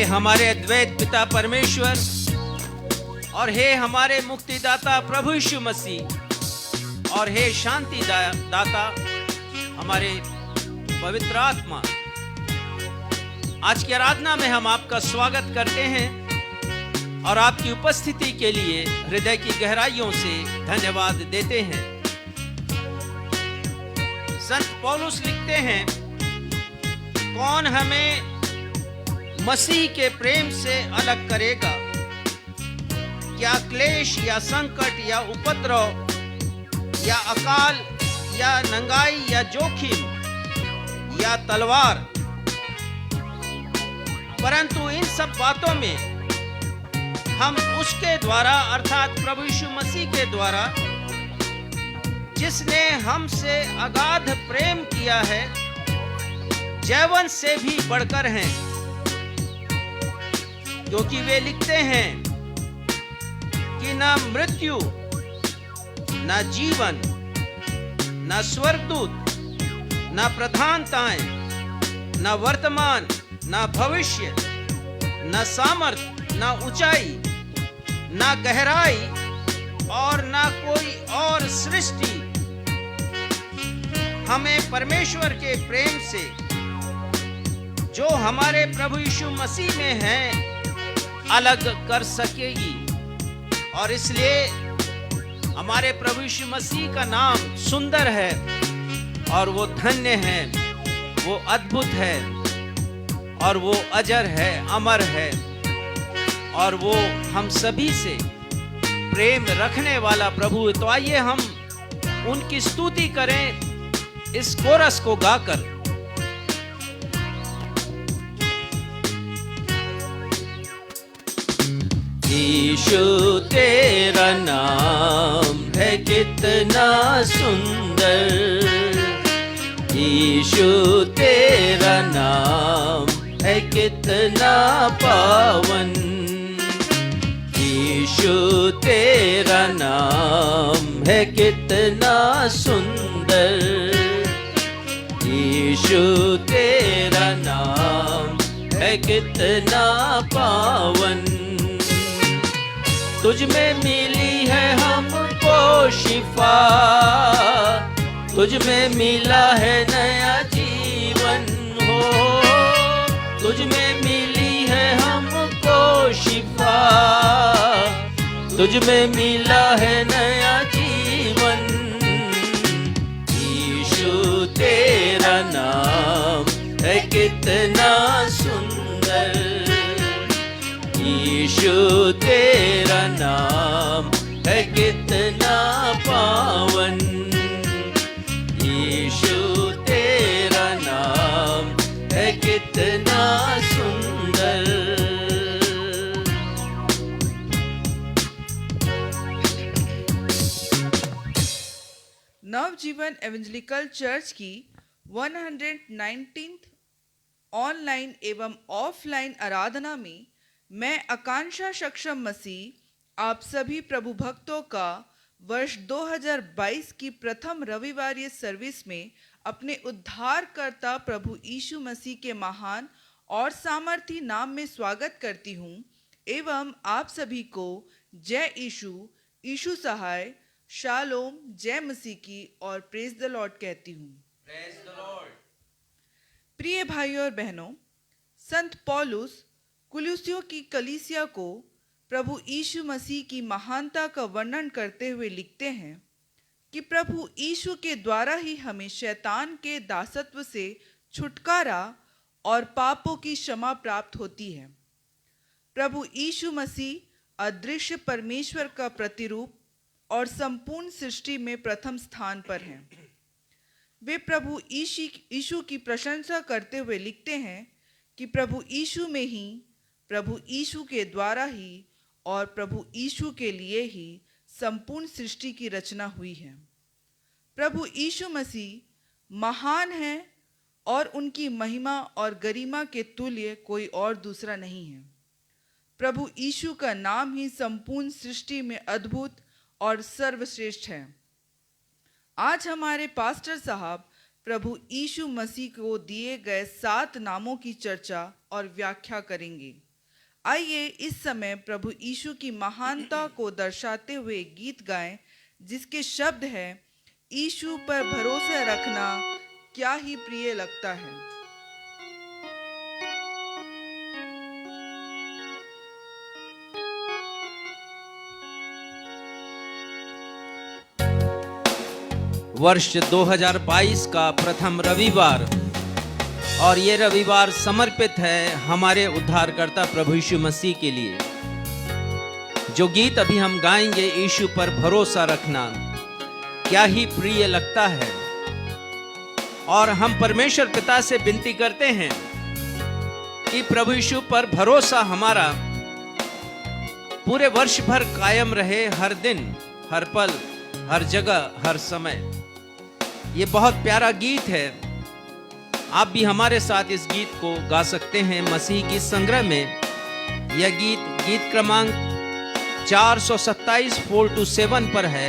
हे हमारे अद्वैत पिता परमेश्वर और हे हमारे मुक्तिदाता प्रभु यीशु मसीह और हे शांति दाता हमारे पवित्र आत्मा, आज की आराधना में हम आपका स्वागत करते हैं और आपकी उपस्थिति के लिए हृदय की गहराइयों से धन्यवाद देते हैं। संत पौलुस लिखते हैं, कौन हमें मसीह के प्रेम से अलग करेगा? क्या क्लेश या संकट या उपद्रव या अकाल या नंगाई या जोखिम या तलवार? परंतु इन सब बातों में हम उसके द्वारा अर्थात प्रभु यीशु मसीह के द्वारा जिसने हमसे अगाध प्रेम किया है, जैवन से भी बढ़कर हैं। क्योंकि वे लिखते हैं कि ना मृत्यु, ना जीवन, ना स्वर्गदूत, ना प्रधानताएं, ना वर्तमान, ना भविष्य, ना सामर्थ, ना ऊंचाई, ना गहराई और ना कोई और सृष्टि हमें परमेश्वर के प्रेम से जो हमारे प्रभु यीशु मसीह में है अलग कर सकेगी। और इसलिए हमारे प्रभु यीशु मसीह का नाम सुंदर है और वो धन्य है, वो अद्भुत है और वो अजर है, अमर है और वो हम सभी से प्रेम रखने वाला प्रभु। तो आइए हम उनकी स्तुति करें इस कोरस को गाकर। यीशु तेरा नाम है कितना सुंदर, यीशु तेरा नाम है कितना पावन, यीशु तेरा नाम है कितना सुंदर, यीशु तेरा नाम है कितना पावन। तुझ में मिली है हमको शिफा, तुझ में मिला है नया जीवन हो, तुझ में मिली है हमको शिफा, तुझ में मिला है नया जीवन। यीशु तेरा नाम है कितना सुंदर, यीशु तेरा नाम है कितना पावन, यीशु तेरा नाम है कितना सुंदर। नवजीवन एवेंजलिकल चर्च की 119th ऑनलाइन एवं ऑफलाइन आराधना में मैं आकांक्षा सक्षम मसीह आप सभी प्रभु भक्तों का वर्ष 2022 की प्रथम रविवारीय सर्विस में अपने उद्धारकर्ता प्रभु यीशु मसीह के महान और सामर्थी नाम में स्वागत करती हूँ एवं आप सभी को जय यीशु, यीशु सहाय, शालोम, जय मसीह की और प्रेज द लॉर्ड कहती हूँ। Praise the Lord. प्रिय भाइयों और बहनों, संत पौलुस कुलुस्सियों की कलीसिया को प्रभु यीशु मसीह की महानता का वर्णन करते हुए लिखते हैं कि प्रभु यीशु के द्वारा ही हमें शैतान के दासत्व से छुटकारा और पापों की क्षमा प्राप्त होती है। प्रभु यीशु मसीह अदृश्य परमेश्वर का प्रतिरूप और संपूर्ण सृष्टि में प्रथम स्थान पर हैं। वे प्रभु यीशु की प्रशंसा करते हुए लिखते हैं कि प्रभु यीशु में ही, प्रभु यीशु के द्वारा ही और प्रभु यीशु के लिए ही संपूर्ण सृष्टि की रचना हुई है। प्रभु यीशु मसीह महान है और उनकी महिमा और गरिमा के तुल्य कोई और दूसरा नहीं है। प्रभु यीशु का नाम ही संपूर्ण सृष्टि में अद्भुत और सर्वश्रेष्ठ है। आज हमारे पास्टर साहब प्रभु यीशु मसीह को दिए गए 7 नामों की चर्चा और व्याख्या करेंगे। आइए इस समय प्रभु यीशु की महानता को दर्शाते हुए गीत गाएं, जिसके शब्द है, यीशु पर भरोसा रखना क्या ही प्रिय लगता है। वर्ष 2022 का प्रथम रविवार, और ये रविवार समर्पित है हमारे उद्धारकर्ता प्रभु यीशु मसीह के लिए। जो गीत अभी हम गाएंगे, यीशु पर भरोसा रखना क्या ही प्रिय लगता है, और हम परमेश्वर पिता से विनती करते हैं कि प्रभु यीशु पर भरोसा हमारा पूरे वर्ष भर कायम रहे, हर दिन, हर पल, हर जगह, हर समय। ये बहुत प्यारा गीत है। आप भी हमारे साथ इस गीत को गा सकते हैं। मसीह गीत संग्रह में यह गीत क्रमांक 427 427 पर है,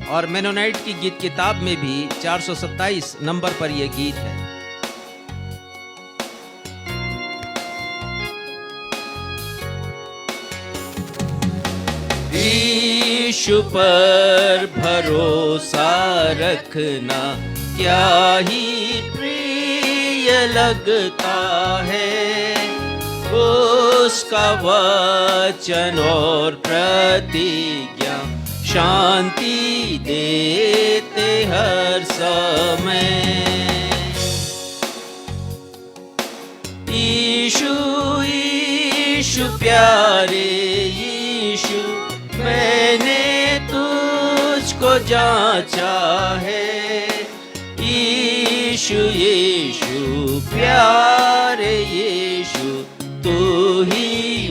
और मेनोनाइट की गीत किताब में भी 427 नंबर पर यह गीत है। यीशु पर भरोसा रखना क्या ही प्रिय लगता है, उसका वचन और प्रतिज्ञा शांति देते हर समय। यीशु यीशु प्यारे यीशु, मैंने तुझको जांचा है। यीशु यीशु प्यारे यीशु, तू ही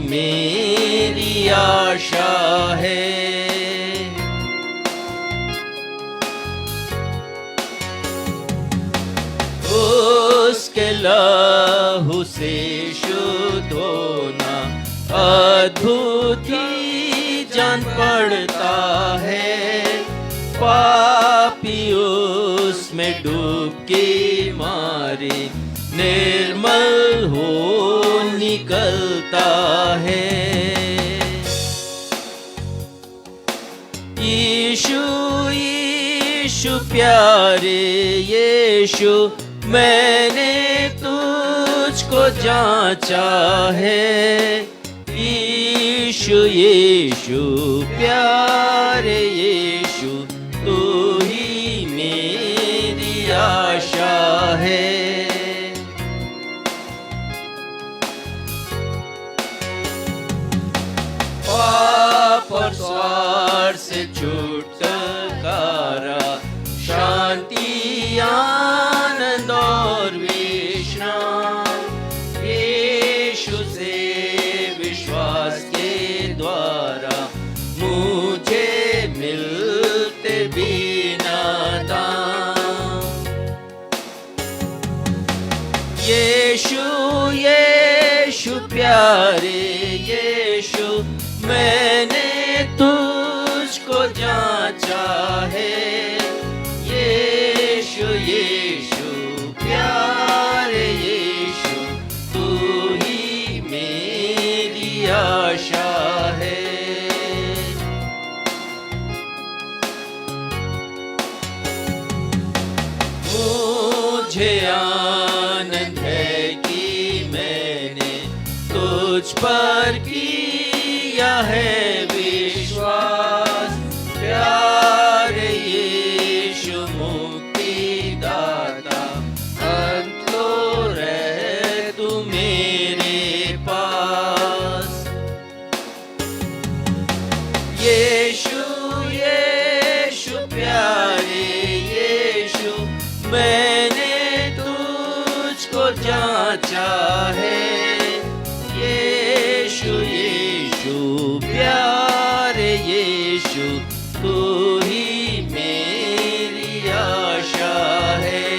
मेरी आशा है। उसके लहू से शुद्ध होना अद्भुत ही जान पड़ता है। पापी उसमें डूबके मारे निर्मल हो निकलता है। यीशु यीशु प्यारे यीशु, मैंने तुझको जांचा है। यीशु यीशु प्यारे यीशु, तू ही मेरी आशा है। पाप और स्वार्थ से छुटकारा, शांति आनंद और विश्राम, यीशु से विश्वास के द्वारा मुझे मिलते बिना दाम। यीशु यीशु प्यारे यीशु, मैंने तुझको जांचा है। यीशु यीशु प्यारे यीशु, तू ही मेरी आशा है। मुझे आनंद है कि मैंने तुझ पर किया है विश्वास। प्यारे यीशु मुक्ति दाता, अंत को रह तू मेरे पास। यीशु यीशु प्यारे यीशु, मैंने तुझको जांचा है। यीशु यीशु प्यारे यीशु, तू ही मेरी आशा है।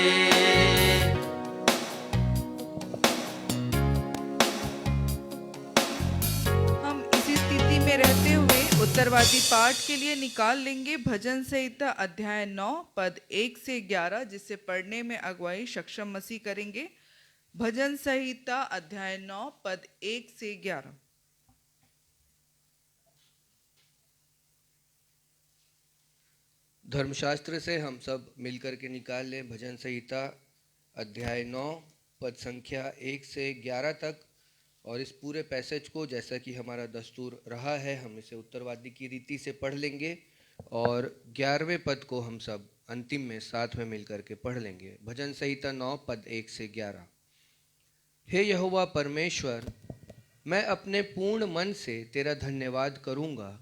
हम इसी स्थिति में रहते हुए उत्तरवादी पाठ के लिए निकाल लेंगे भजन संहिता अध्याय 9 पद 1 से 11, जिसे पढ़ने में अगुवाई सक्षम मसीह करेंगे। भजन संहिता अध्याय 9 पद 1 से 11। धर्मशास्त्र से हम सब मिलकर के निकाल लें भजन संहिता अध्याय 9 पद संख्या 1 से 11 तक। और इस पूरे पैसेज को जैसा कि हमारा दस्तूर रहा है हम इसे उत्तरवादी की रीति से पढ़ लेंगे और 11वें पद को हम सब अंतिम में साथ में मिलकर के पढ़ लेंगे। भजन संहिता 9 पद 1 से 11। हे यहोवा परमेश्वर, मैं अपने पूर्ण मन से तेरा धन्यवाद करूंगा,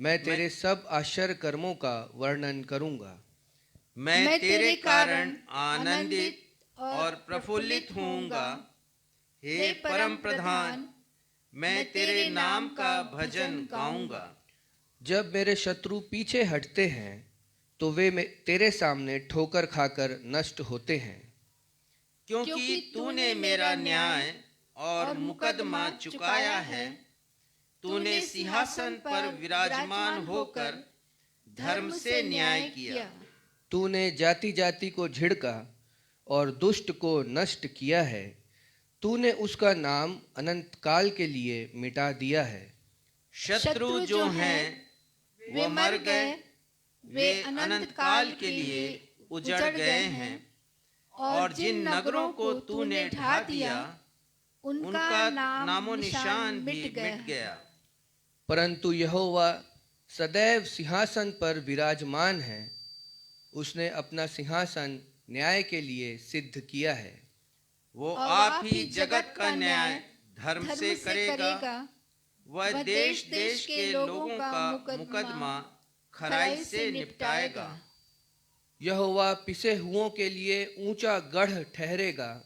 मैं तेरे सब आश्चर्य कर्मों का वर्णन करूंगा। मैं तेरे कारण आनंदित और प्रफुल्लित होऊंगा। हे परम प्रधान, मैं तेरे नाम का भजन गाऊंगा। जब मेरे शत्रु पीछे हटते हैं तो वे तेरे सामने ठोकर खाकर नष्ट होते हैं। क्योंकि तूने मेरा न्याय और मुकदमा चुकाया है, तूने सिंहासन पर विराजमान होकर धर्म से न्याय किया। तूने जाति जाति को झिड़का और दुष्ट को नष्ट किया है, तूने उसका नाम अनंत काल के लिए मिटा दिया है। शत्रु जो हैं वे मर गए, वे अनंत काल के लिए उजड़ गए हैं। और जिन नगरों को तूने ढा दिया उनका नामो निशान भी मिट गया। परंतु यहोवा सदैव सिंहासन पर विराजमान है, उसने अपना सिंहासन न्याय के लिए सिद्ध किया है। वो आप ही जगत का न्याय धर्म से करेगा। वह देश देश के लोगों का मुकदमा खराई से निपटाएगा। यहोवा पिसे हुओं के लिए ऊंचा गढ़ ठहरेगा,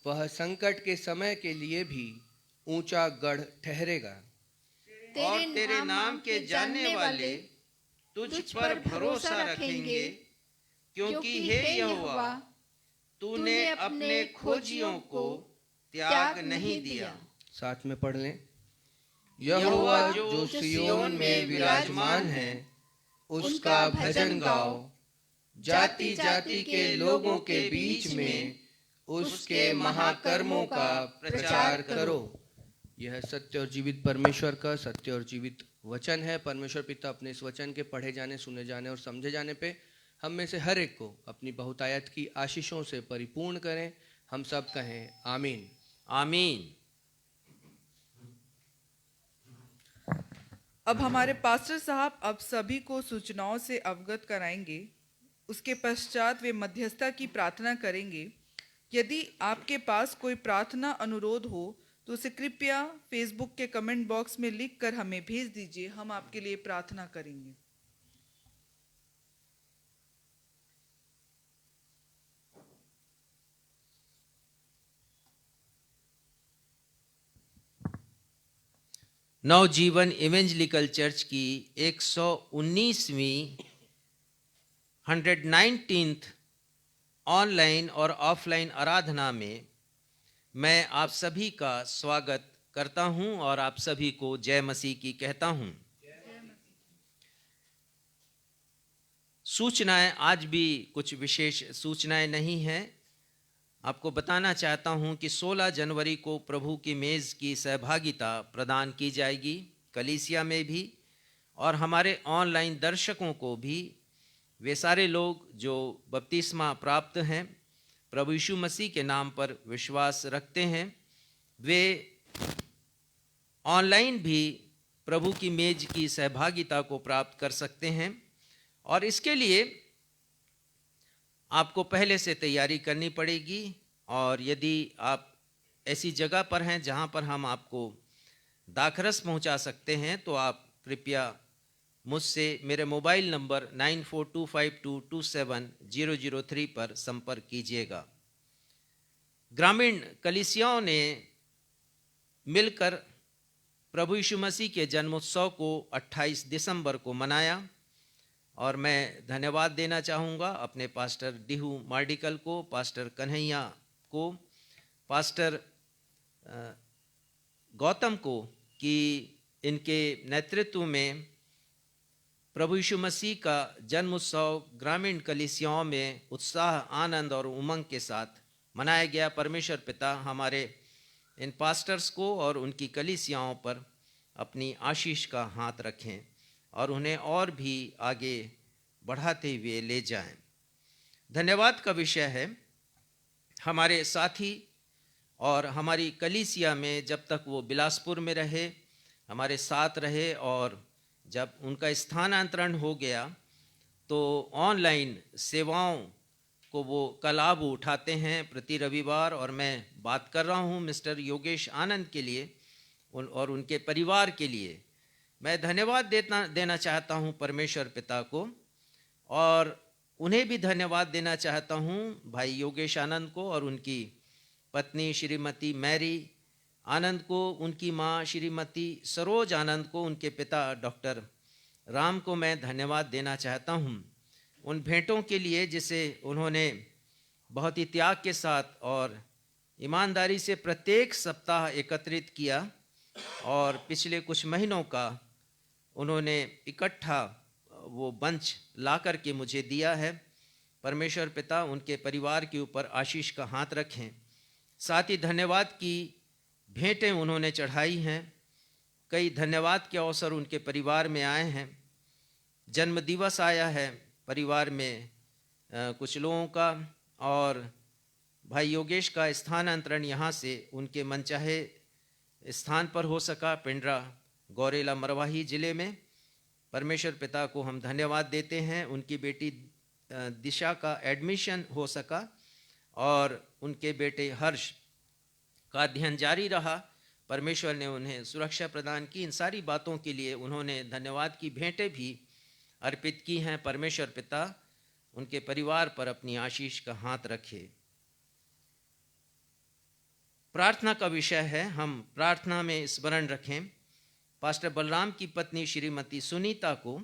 वह संकट के समय के लिए भी ऊंचा गढ़ ठहरेगा। और तेरे नाम के जानने वाले तुझ पर भरोसा रखेंगे, क्योंकि हे यहोवा, तूने अपने खोजियों को त्याग नहीं दिया। साथ में पढ़ लें। यहोवा जो सिय्योन में विराजमान है, उसका भजन गाओ। जाति जाति के लोगों के बीच में उसके महाकर्मों का प्रचार करो। यह सत्य और जीवित परमेश्वर का सत्य और जीवित वचन है। परमेश्वर पिता अपने इस वचन के पढ़े जाने, सुने जाने और समझे जाने पे हम में से हर एक को अपनी बहुतायत की आशीषों से परिपूर्ण करें। हम सब कहें आमीन। आमीन। अब हमारे पास्टर साहब अब सभी को सूचनाओं से अवगत कराएंगे। उसके पश्चात वे मध्यस्थता की प्रार्थना करेंगे। यदि आपके पास कोई प्रार्थना अनुरोध हो तो उसे कृपया फेसबुक के कमेंट बॉक्स में लिखकर हमें भेज दीजिए, हम आपके लिए प्रार्थना करेंगे। नवजीवन इवेंजलिकल चर्च की 119वीं 119th ऑनलाइन और ऑफलाइन आराधना में मैं आप सभी का स्वागत करता हूं और आप सभी को जय मसीह की कहता हूं। सूचनाएं, आज भी कुछ विशेष सूचनाएं नहीं हैं। आपको बताना चाहता हूं कि 16 जनवरी को प्रभु की मेज़ की सहभागिता प्रदान की जाएगी, कलीसिया में भी और हमारे ऑनलाइन दर्शकों को भी। वे सारे लोग जो बपतिस्मा प्राप्त हैं, प्रभु यीशु मसीह के नाम पर विश्वास रखते हैं, वे ऑनलाइन भी प्रभु की मेज़ की सहभागिता को प्राप्त कर सकते हैं। और इसके लिए आपको पहले से तैयारी करनी पड़ेगी। और यदि आप ऐसी जगह पर हैं जहां पर हम आपको दाखरस पहुंचा सकते हैं तो आप कृपया मुझसे मेरे मोबाइल नंबर 9425227003 पर संपर्क कीजिएगा। ग्रामीण कलीसियाओं ने मिलकर प्रभु यीशु मसीह के जन्मोत्सव को 28 दिसंबर को मनाया और मैं धन्यवाद देना चाहूँगा अपने पास्टर डीहू मार्डिकल को, पास्टर कन्हैया को, पास्टर गौतम को कि इनके नेतृत्व में प्रभु यीशु मसीह का जन्मोत्सव ग्रामीण कलीसियाओं में उत्साह, आनंद और उमंग के साथ मनाया गया। परमेश्वर पिता हमारे इन पास्टर्स को और उनकी कलीसियाओं पर अपनी आशीष का हाथ रखें और उन्हें और भी आगे बढ़ाते हुए ले जाएं। धन्यवाद का विषय है हमारे साथी और हमारी कलीसिया में जब तक वो बिलासपुर में रहे, हमारे साथ रहे, और जब उनका स्थानांतरण हो गया तो ऑनलाइन सेवाओं को वो का लाभ उठाते हैं प्रति रविवार। और मैं बात कर रहा हूँ मिस्टर योगेश आनंद के लिए और उनके परिवार के लिए। मैं धन्यवाद देना चाहता हूँ परमेश्वर पिता को, और उन्हें भी धन्यवाद देना चाहता हूँ भाई योगेश आनंद को और उनकी पत्नी श्रीमती मैरी आनंद को, उनकी माँ श्रीमती सरोज आनंद को, उनके पिता डॉक्टर राम को मैं धन्यवाद देना चाहता हूँ उन भेंटों के लिए जिसे उन्होंने बहुत ही त्याग के साथ और ईमानदारी से प्रत्येक सप्ताह एकत्रित किया, और पिछले कुछ महीनों का उन्होंने इकट्ठा वो बंच ला कर के मुझे दिया है। परमेश्वर पिता उनके परिवार के ऊपर आशीष का हाथ रखें। साथ ही धन्यवाद की भेंटें उन्होंने चढ़ाई हैं। कई धन्यवाद के अवसर उनके परिवार में आए हैं। जन्म दिवस आया है परिवार में कुछ लोगों का, और भाई योगेश का स्थानांतरण यहाँ से उनके मनचाहे स्थान पर हो सका, पिंडरा गौरेला मरवाही जिले में। परमेश्वर पिता को हम धन्यवाद देते हैं। उनकी बेटी दिशा का एडमिशन हो सका और उनके बेटे हर्ष का अध्ययन जारी रहा। परमेश्वर ने उन्हें सुरक्षा प्रदान की। इन सारी बातों के लिए उन्होंने धन्यवाद की भेंटें भी अर्पित की हैं। परमेश्वर पिता उनके परिवार पर अपनी आशीष का हाथ रखे। प्रार्थना का विषय है, हम प्रार्थना में स्मरण रखें पास्टर बलराम की पत्नी श्रीमती सुनीता को।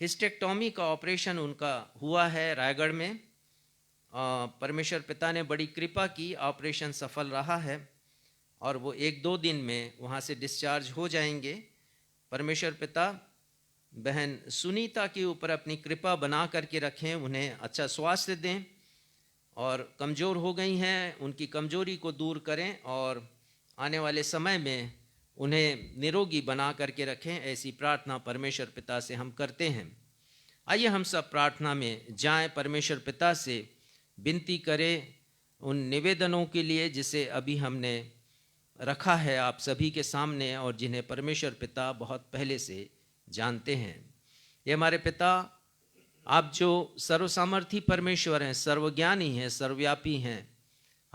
हिस्टेक्टोमी का ऑपरेशन उनका हुआ है रायगढ़ में। परमेश्वर पिता ने बड़ी कृपा की, ऑपरेशन सफल रहा है और वो 1-2 दिन में वहाँ से डिस्चार्ज हो जाएंगे। परमेश्वर पिता बहन सुनीता के ऊपर अपनी कृपा बना करके रखें, उन्हें अच्छा स्वास्थ्य दें, और कमज़ोर हो गई हैं उनकी कमज़ोरी को दूर करें और आने वाले समय में उन्हें निरोगी बना करके रखें। ऐसी प्रार्थना परमेश्वर पिता से हम करते हैं। आइए हम सब प्रार्थना में जाएं, परमेश्वर पिता से विनती करें उन निवेदनों के लिए जिसे अभी हमने रखा है आप सभी के सामने और जिन्हें परमेश्वर पिता बहुत पहले से जानते हैं। ये हमारे पिता, आप जो सर्वसामर्थी परमेश्वर हैं, सर्वज्ञानी हैं, सर्वव्यापी हैं,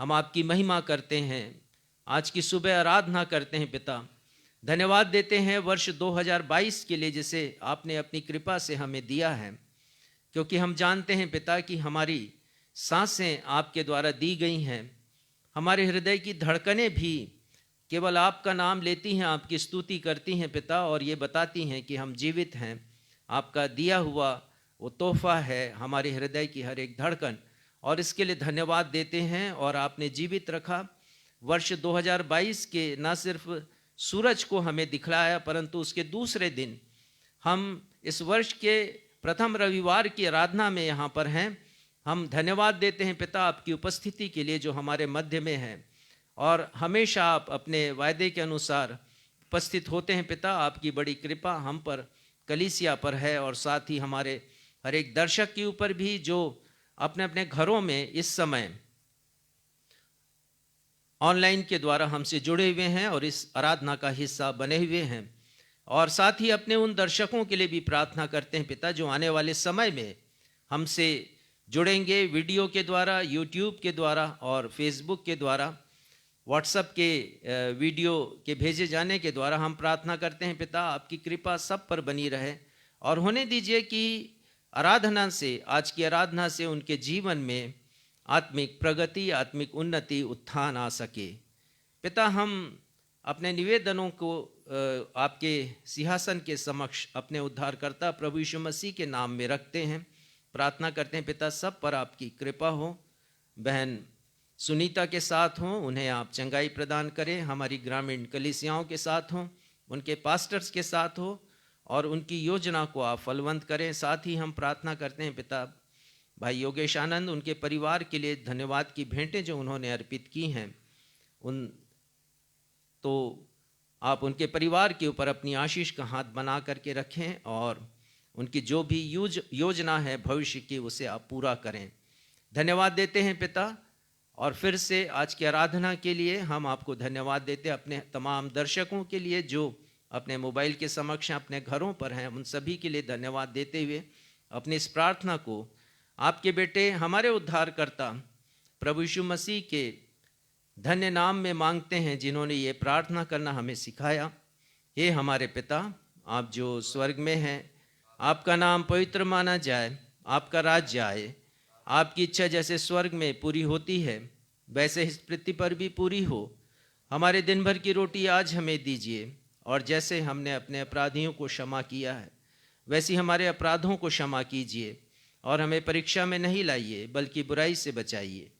हम आपकी महिमा करते हैं। आज की सुबह आराधना करते हैं पिता, धन्यवाद देते हैं वर्ष 2022 के लिए जिसे आपने अपनी कृपा से हमें दिया है, क्योंकि हम जानते हैं पिता कि हमारी सांसें आपके द्वारा दी गई हैं। हमारे हृदय की धड़कनें भी केवल आपका नाम लेती हैं, आपकी स्तुति करती हैं पिता, और ये बताती हैं कि हम जीवित हैं। आपका दिया हुआ वो तोहफा है हमारे हृदय की हर एक धड़कन, और इसके लिए धन्यवाद देते हैं। और आपने जीवित रखा वर्ष 2022 के न सिर्फ सूरज को हमें दिखलाया, परंतु उसके दूसरे दिन हम इस वर्ष के प्रथम रविवार की आराधना में यहाँ पर हैं। हम धन्यवाद देते हैं पिता आपकी उपस्थिति के लिए जो हमारे मध्य में है, और हमेशा आप अपने वायदे के अनुसार उपस्थित होते हैं पिता। आपकी बड़ी कृपा हम पर, कलीसिया पर है, और साथ ही हमारे हर एक दर्शक के ऊपर भी जो अपने अपने घरों में इस समय ऑनलाइन के द्वारा हमसे जुड़े हुए हैं और इस आराधना का हिस्सा बने हुए हैं। और साथ ही अपने उन दर्शकों के लिए भी प्रार्थना करते हैं पिता जो आने वाले समय में हमसे जुड़ेंगे वीडियो के द्वारा, यूट्यूब के द्वारा और फेसबुक के द्वारा, व्हाट्सएप के वीडियो के भेजे जाने के द्वारा। हम प्रार्थना करते हैं पिता आपकी कृपा सब पर बनी रहे, और होने दीजिए कि आराधना से, आज की आराधना से उनके जीवन में आत्मिक प्रगति, आत्मिक उन्नति, उत्थान आ सके। पिता हम अपने निवेदनों को आपके सिंहासन के समक्ष अपने उद्धारकर्ता प्रभु यीशु मसीह के नाम में रखते हैं। प्रार्थना करते हैं पिता सब पर आपकी कृपा हो, बहन सुनीता के साथ हों, उन्हें आप चंगाई प्रदान करें, हमारी ग्रामीण कलीसियाओं के साथ हों, उनके पास्टर्स के साथ हो, और उनकी योजना को आप फलवंत करें। साथ ही हम प्रार्थना करते हैं पिता भाई योगेश आनंद, उनके परिवार के लिए धन्यवाद की भेंटें जो उन्होंने अर्पित की हैं, तो आप उनके परिवार के ऊपर अपनी आशीष का हाथ बना करके रखें और उनकी जो भी योजना है भविष्य की, उसे आप पूरा करें। धन्यवाद देते हैं पिता, और फिर से आज की आराधना के लिए हम आपको धन्यवाद देते हैं। अपने तमाम दर्शकों के लिए जो अपने मोबाइल के समक्ष अपने घरों पर हैं, उन सभी के लिए धन्यवाद देते हुए अपनी इस प्रार्थना को आपके बेटे हमारे उद्धारकर्ता प्रभु यीशु मसीह के धन्य नाम में मांगते हैं, जिन्होंने ये प्रार्थना करना हमें सिखाया। हे हमारे पिता, आप जो स्वर्ग में हैं, आपका नाम पवित्र माना जाए, आपका राज्य आए, आपकी इच्छा जैसे स्वर्ग में पूरी होती है वैसे इस पृथ्वी पर भी पूरी हो। हमारे दिन भर की रोटी आज हमें दीजिए, और जैसे हमने अपने अपराधियों को क्षमा किया है वैसे हमारे अपराधों को क्षमा कीजिए, और हमें परीक्षा में नहीं लाइए बल्कि बुराई से बचाइए,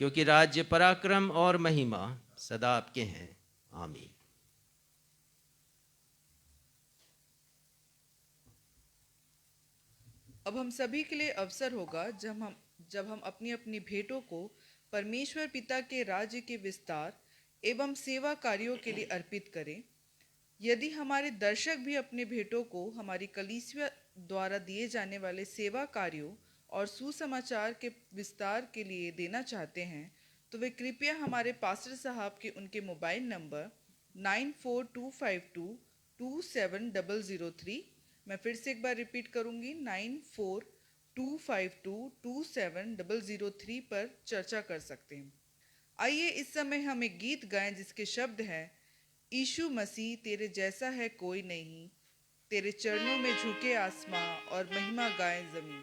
क्योंकि राज्य, पराक्रम और महिमा सदा आपके हैं। आमीन। अब हम सभी के लिए अवसर होगा जब हम अपनी अपनी भेंटों को परमेश्वर पिता के राज्य के विस्तार एवं सेवा कार्यों के लिए अर्पित करें। यदि हमारे दर्शक भी अपने भेंटों को हमारी कलीसिया द्वारा दिए जाने वाले सेवा कार्यों और सुसमाचार के विस्तार के लिए देना चाहते हैं, तो वे कृपया हमारे पास्टर साहब के उनके मोबाइल नंबर 9425227003, मैं फिर से एक बार रिपीट करूंगी, 9425227003 पर चर्चा कर सकते हैं। आइए इस समय हम एक गीत गाएं जिसके शब्द हैं, यीशु मसीह तेरे जैसा है कोई नहीं, तेरे चरणों में झुके आसमां और महिमा गाए जमीन।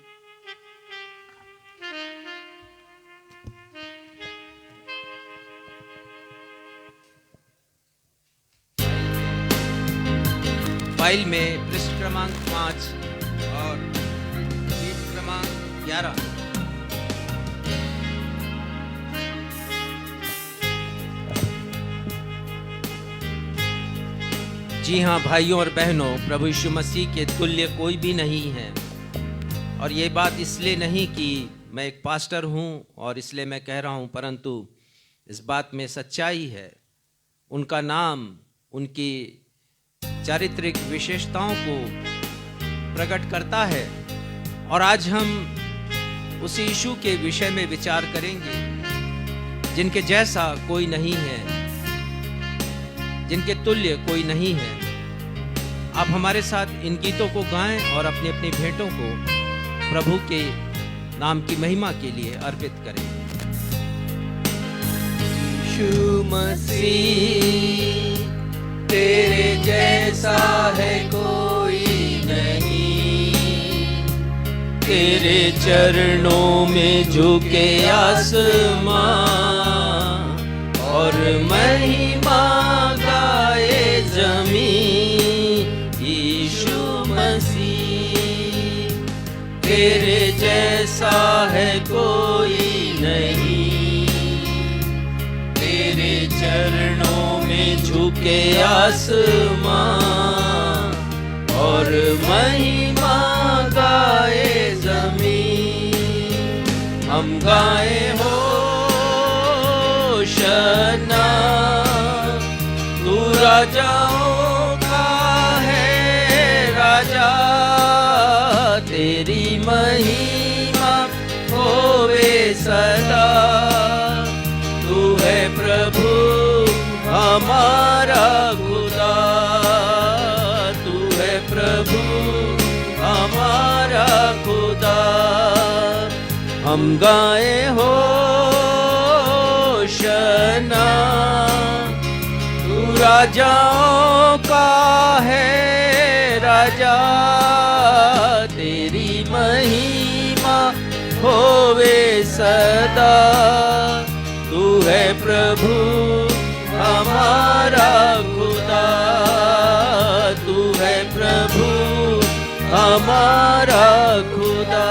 फाइल में पृष्ठ क्रमांक 5 और पेज क्रमांक 11। जी हाँ भाइयों और बहनों, प्रभु यीशु मसीह के तुल्य कोई भी नहीं है। और ये बात इसलिए नहीं कि मैं एक पास्टर हूँ और इसलिए मैं कह रहा हूँ, परंतु इस बात में सच्चाई है। उनका नाम उनकी चारित्रिक विशेषताओं को प्रकट करता है। और आज हम उस यीशु के विषय में विचार करेंगे जिनके जैसा कोई नहीं है, जिनके तुल्य कोई नहीं है। आप हमारे साथ इन गीतों को गाएं और अपनी अपनी भेंटों को प्रभु के नाम की महिमा के लिए अर्पित करें। यीशु मसीह तेरे जैसा है कोई नहीं, तेरे चरणों में झुके आसमां और महिमा गाए जमीन। यीशु मसीह तेरे जैसा है कोई नहीं, तेरे चरणों में झुके आसमां और महिमा गाए जमीन। हम गाए होशन्ना, तू राजाओं का है राजा, तेरी महिमा होवे सदा। तू है प्रभु हमारा खुदा, तू है प्रभु हमारा खुदा। हम गाए होशन्ना, तू राजाओं का है राजा, तेरी महिमा होवे सदा। तू है प्रभु हमारा खुदा, तू है प्रभु हमारा खुदा।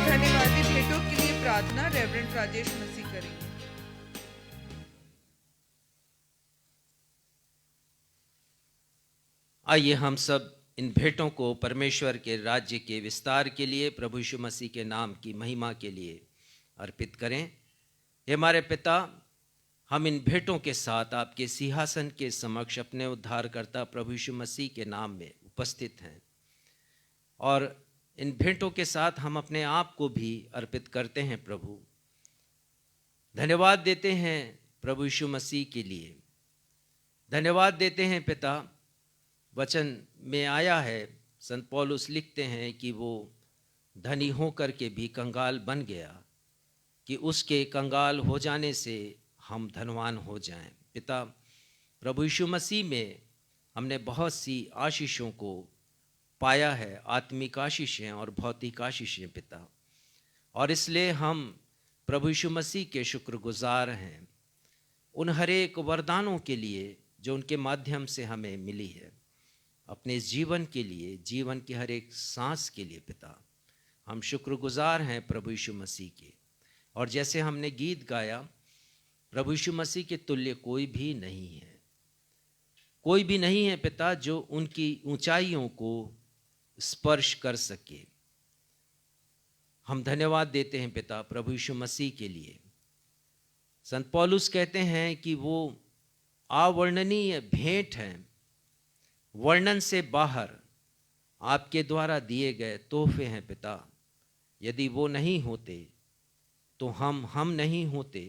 धन्यवादी भेंटों के लिए प्रार्थना रेवरेंड राजेश मसीह करेंगे। आइए हम सब इन भेंटों को परमेश्वर के राज्य के विस्तार के लिए, प्रभु यीशु मसीह के नाम की महिमा के लिए अर्पित करें। हे हमारे पिता, हम इन भेंटों के साथ आपके सिंहासन के समक्ष अपने उद्धारकर्ता प्रभु यीशु मसीह के नाम में उपस्थित हैं, और इन भेंटों के साथ हम अपने आप को भी अर्पित करते हैं। प्रभु, धन्यवाद देते हैं प्रभु यीशु मसीह के लिए। धन्यवाद देते हैं पिता, वचन में आया है, संत पौलुस लिखते हैं कि वो धनी होकर के भी कंगाल बन गया, कि उसके कंगाल हो जाने से हम धनवान हो जाएं। पिता, प्रभु यीशु मसीह में हमने बहुत सी आशीषों को पाया है, आत्मिक आशीषें और भौतिक आशीषें पिता, और इसलिए हम प्रभु यीशु मसीह के शुक्रगुजार हैं उन हर एक वरदानों के लिए जो उनके माध्यम से हमें मिली है, अपने इस जीवन के लिए, जीवन की हर एक सांस के लिए पिता। हम शुक्रगुजार हैं प्रभु यीशु मसीह के। और जैसे हमने गीत गाया, प्रभु यीशु मसीह के तुल्य कोई भी नहीं है, कोई भी नहीं है पिता जो उनकी ऊंचाइयों को स्पर्श कर सके। हम धन्यवाद देते हैं पिता प्रभु यीशु मसीह के लिए। संत पौलुस कहते हैं कि वो अवर्णनीय भेंट हैं, वर्णन से बाहर आपके द्वारा दिए गए तोहफे हैं पिता। यदि वो नहीं होते तो हम नहीं होते।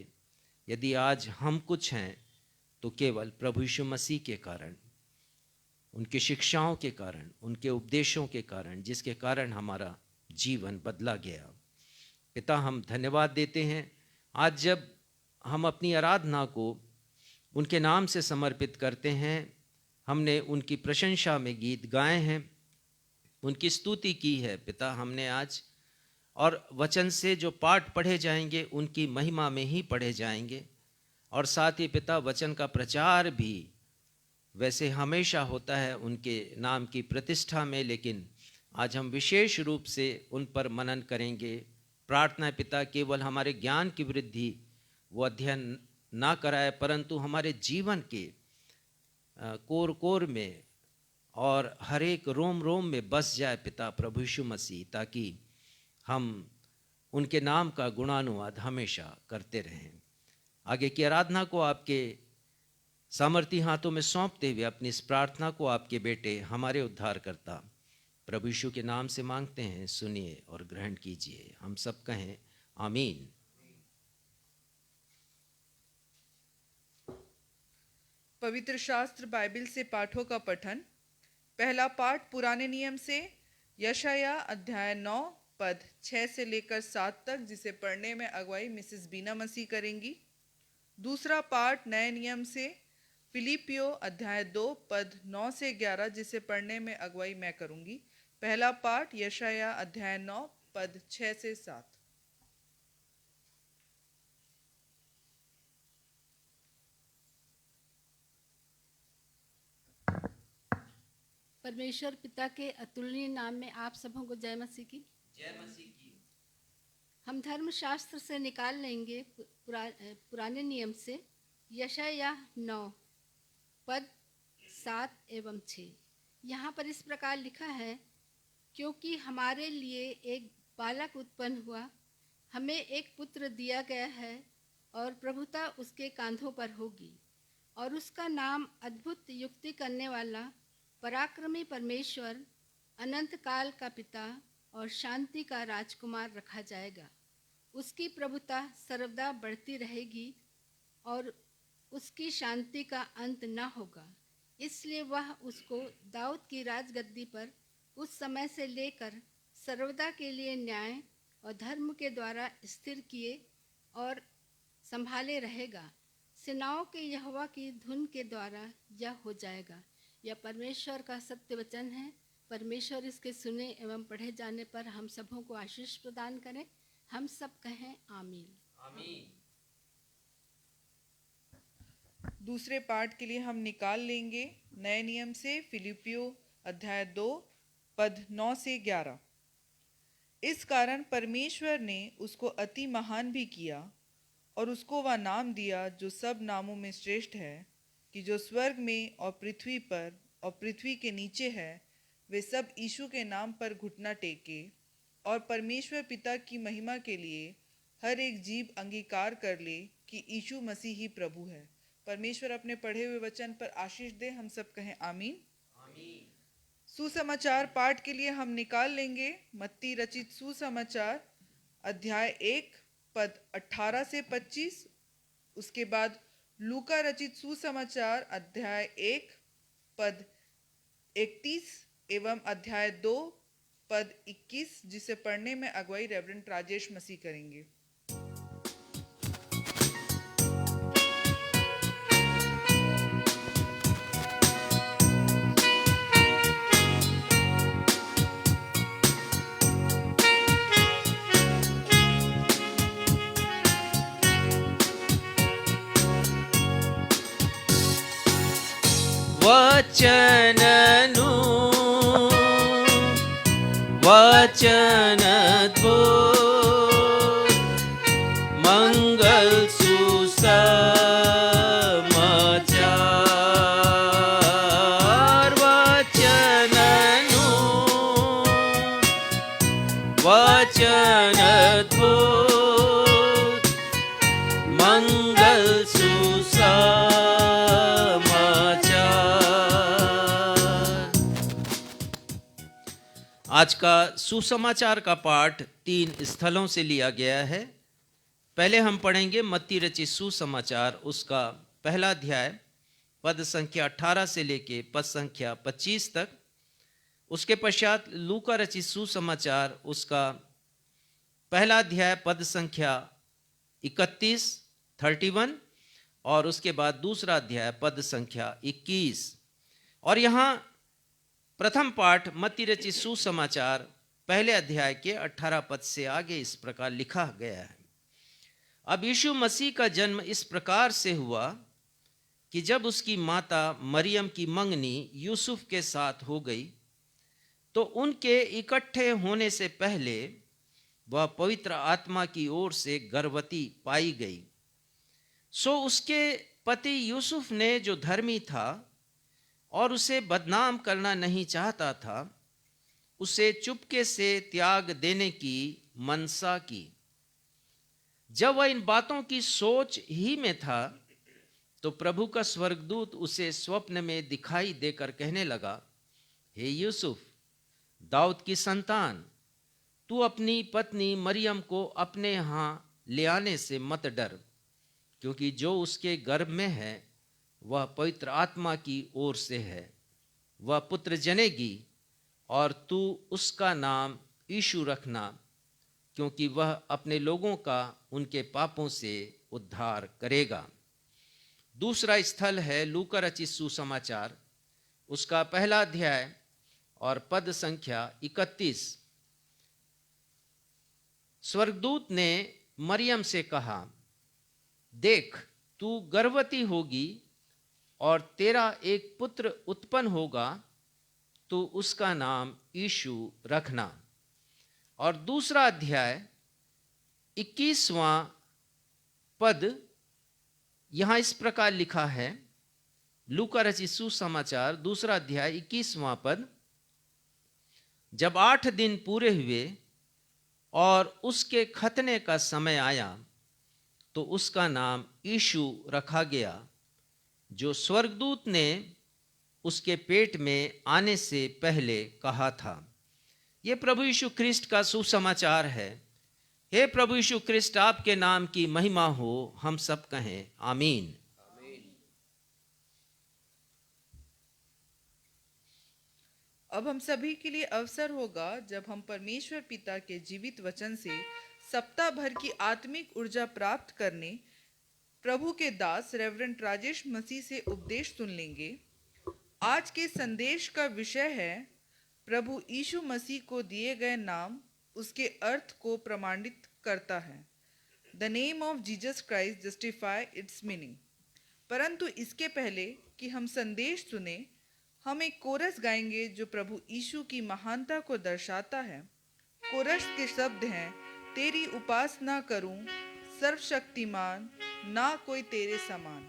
यदि आज हम कुछ हैं तो केवल प्रभु यीशु मसीह के कारण, उनकी शिक्षाओं के कारण, उनके उपदेशों के कारण, जिसके कारण हमारा जीवन बदला गया। पिता, हम धन्यवाद देते हैं आज जब हम अपनी आराधना को उनके नाम से समर्पित करते हैं। हमने उनकी प्रशंसा में गीत गाए हैं, उनकी स्तुति की है पिता हमने आज, और वचन से जो पाठ पढ़े जाएंगे उनकी महिमा में ही पढ़े जाएंगे। और साथ ही पिता, वचन का प्रचार भी वैसे हमेशा होता है उनके नाम की प्रतिष्ठा में, लेकिन आज हम विशेष रूप से उन पर मनन करेंगे। प्रार्थना है पिता, केवल हमारे ज्ञान की वृद्धि वो अध्ययन ना कराए, परंतु हमारे जीवन के कोर कोर में और हर एक रोम रोम में बस जाए पिता प्रभु यीशु मसीह, ताकि हम उनके नाम का गुणानुवाद हमेशा करते रहें। आगे की आराधना को आपके सामर्थी हाथों में सौंपते हुए अपनी इस प्रार्थना को आपके बेटे हमारे उद्धारकर्ता प्रभु यीशु के नाम से मांगते हैं, सुनिए और ग्रहण कीजिए। हम सब कहें आमीन। पवित्र शास्त्र बाइबल से पाठों का पठन। पहला पाठ पुराने नियम से यशाया अध्याय 9 पद 6 से लेकर 7 तक, जिसे पढ़ने में अगुवाई मिसेस बीना मसीह करेंगी। दूसरा पाठ नए नियम से फिलिपियो अध्याय 2 पद 9 से 11, जिसे पढ़ने में अगुवाई मैं करूंगी। पहला पाठ यशाया अध्याय 9 पद 6 से 7। परमेश्वर पिता के अतुलनीय नाम में आप सबों को जय मसीह की। जय मसीह की। हम धर्मशास्त्र से निकाल लेंगे पुराने नियम से यशाया 9 पद 7 एवं 6। यहाँ पर इस प्रकार लिखा है, क्योंकि हमारे लिए एक बालक उत्पन्न हुआ, हमें एक पुत्र दिया गया है, और प्रभुता उसके कांधों पर होगी, और उसका नाम अद्भुत युक्ति करने वाला, पराक्रमी परमेश्वर, अनंत काल का पिता और शांति का राजकुमार रखा जाएगा। उसकी प्रभुता सर्वदा बढ़ती रहेगी और उसकी शांति का अंत न होगा। इसलिए वह उसको दाऊद की राजगद्दी पर उस समय से लेकर सर्वदा के लिए न्याय और धर्म के द्वारा स्थिर किए और संभाले रहेगा। सेनाओं के यहोवा की धुन के द्वारा यह हो जाएगा। यह परमेश्वर का सत्य वचन है। परमेश्वर इसके सुने एवं पढ़े जाने पर हम सबों को आशीष प्रदान करें। हम सब कहें आमीन। आमीन। दूसरे पाठ के लिए हम निकाल लेंगे नए नियम से फिलिपियो अध्याय 2 पद 9 से 11। इस कारण परमेश्वर ने उसको अति महान भी किया और उसको वह नाम दिया जो सब नामों में श्रेष्ठ है, कि जो स्वर्ग में और पृथ्वी पर और पृथ्वी के नीचे है, वे सब यीशु के नाम पर घुटना टेके और परमेश्वर पिता की महिमा के लिए हर एक जीव अंगीकार कर ले कि यीशु मसीह ही प्रभु है। परमेश्वर अपने पढ़े हुए वचन पर आशीष दे। हम सब कहें आमीन। सुसमाचार पाठ के लिए हम निकाल लेंगे मत्ती रचित सुसमाचार अध्याय 1 पद 18 से 25। उसके बाद लूका रचित सुसमाचार अध्याय 1 पद 31 एवं अध्याय 2 पद 21, जिसे पढ़ने में अगुवाई रेवरेंड राजेश मसीह करेंगे। वचननु वचन मंगल सुसमाचार। वचननु वचन मंगल आज का सुसमाचार का पाठ 3 स्थलों से लिया गया है। पहले हम पढ़ेंगे मत्ती रचित सुसमाचार उसका पहला अध्याय पद संख्या 18 से लेके पद संख्या 25 तक। उसके पश्चात लूका रचित सुसमाचार उसका पहला अध्याय पद संख्या 31 और उसके बाद दूसरा अध्याय पद संख्या 21। और यहाँ प्रथम पाठ मत्ती रचित सुसमाचार पहले अध्याय के 18 पद से आगे इस प्रकार लिखा गया है। अब यीशु मसीह का जन्म इस प्रकार से हुआ कि जब उसकी माता मरियम की मंगनी यूसुफ के साथ हो गई तो उनके इकट्ठे होने से पहले वह पवित्र आत्मा की ओर से गर्भवती पाई गई। सो उसके पति यूसुफ ने, जो धर्मी था और उसे बदनाम करना नहीं चाहता था, उसे चुपके से त्याग देने की मनसा की। जब वह इन बातों की सोच ही में था तो प्रभु का स्वर्गदूत उसे स्वप्न में दिखाई देकर कहने लगा, हे यूसुफ, दाऊद की संतान, तू अपनी पत्नी मरियम को अपने यहाँ ले आने से मत डर, क्योंकि जो उसके गर्भ में है वह पवित्र आत्मा की ओर से है। वह पुत्र जनेगी और तू उसका नाम यीशु रखना, क्योंकि वह अपने लोगों का उनके पापों से उद्धार करेगा। दूसरा स्थल है लूका रचित सुसमाचार उसका पहला अध्याय और पद संख्या 31। स्वर्गदूत ने मरियम से कहा, देख, तू गर्भवती होगी और तेरा एक पुत्र उत्पन्न होगा, तो उसका नाम यीशु रखना। और दूसरा अध्याय 21वां पद यहाँ इस प्रकार लिखा है। लूका रचित सुसमाचार दूसरा अध्याय 21वां पद, जब 8 दिन पूरे हुए और उसके खतने का समय आया तो उसका नाम यीशु रखा गया, जो स्वर्गदूत ने उसके पेट में आने से पहले कहा था। ये प्रभु यीशु ख्रिस्ट का सुसमाचार है। हे प्रभु यीशु ख्रिस्ट, आपके नाम की महिमा हो। हम सब कहें आमीन। अब हम सभी के लिए अवसर होगा जब हम परमेश्वर पिता के जीवित वचन से सप्ताह भर की आत्मिक ऊर्जा प्राप्त करने प्रभु के दास रेवरेंड राजेश मसीह से उपदेश सुन लेंगे। आज के संदेश का विषय है प्रभु यीशु मसीह को दिए गए नाम उसके अर्थ को प्रमाणित करता है। The name of Jesus Christ justify it's meaning. परंतु इसके पहले कि हम संदेश सुने, हम एक कोरस गाएंगे जो प्रभु यीशु की महानता को दर्शाता है। कोरस के शब्द हैं, तेरी उपासना करूं सर्वशक्तिमान, ना कोई तेरे समान।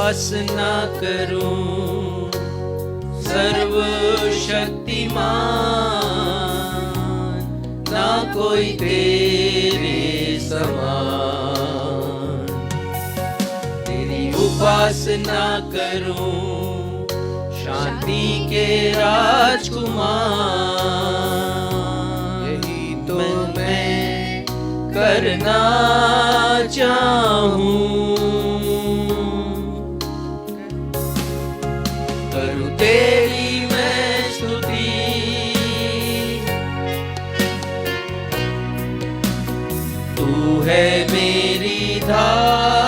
उपासना करूं सर्वशक्तिमान, ना कोई तेरे समान। तेरी उपासना करूं शांति के राजकुमार, यही तो मैं करना चाहूं। करूं तेरी मैं स्तुति, तू है मेरी धार्मिकता।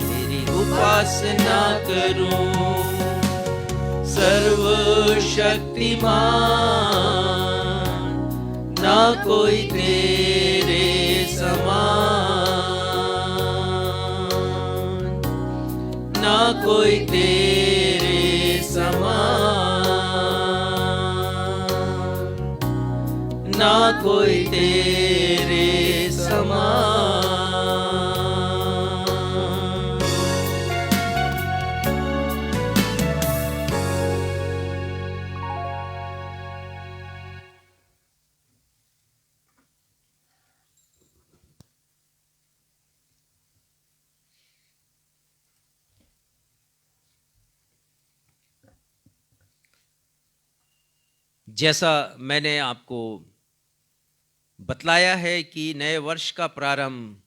तेरी उपासना करूं सर्वशक्तिमान, ना कोई तेरे समान, ना कोई तेरे समान, ना कोई तेरे समान। जैसा मैंने आपको बतलाया है कि नए वर्ष का प्रारंभ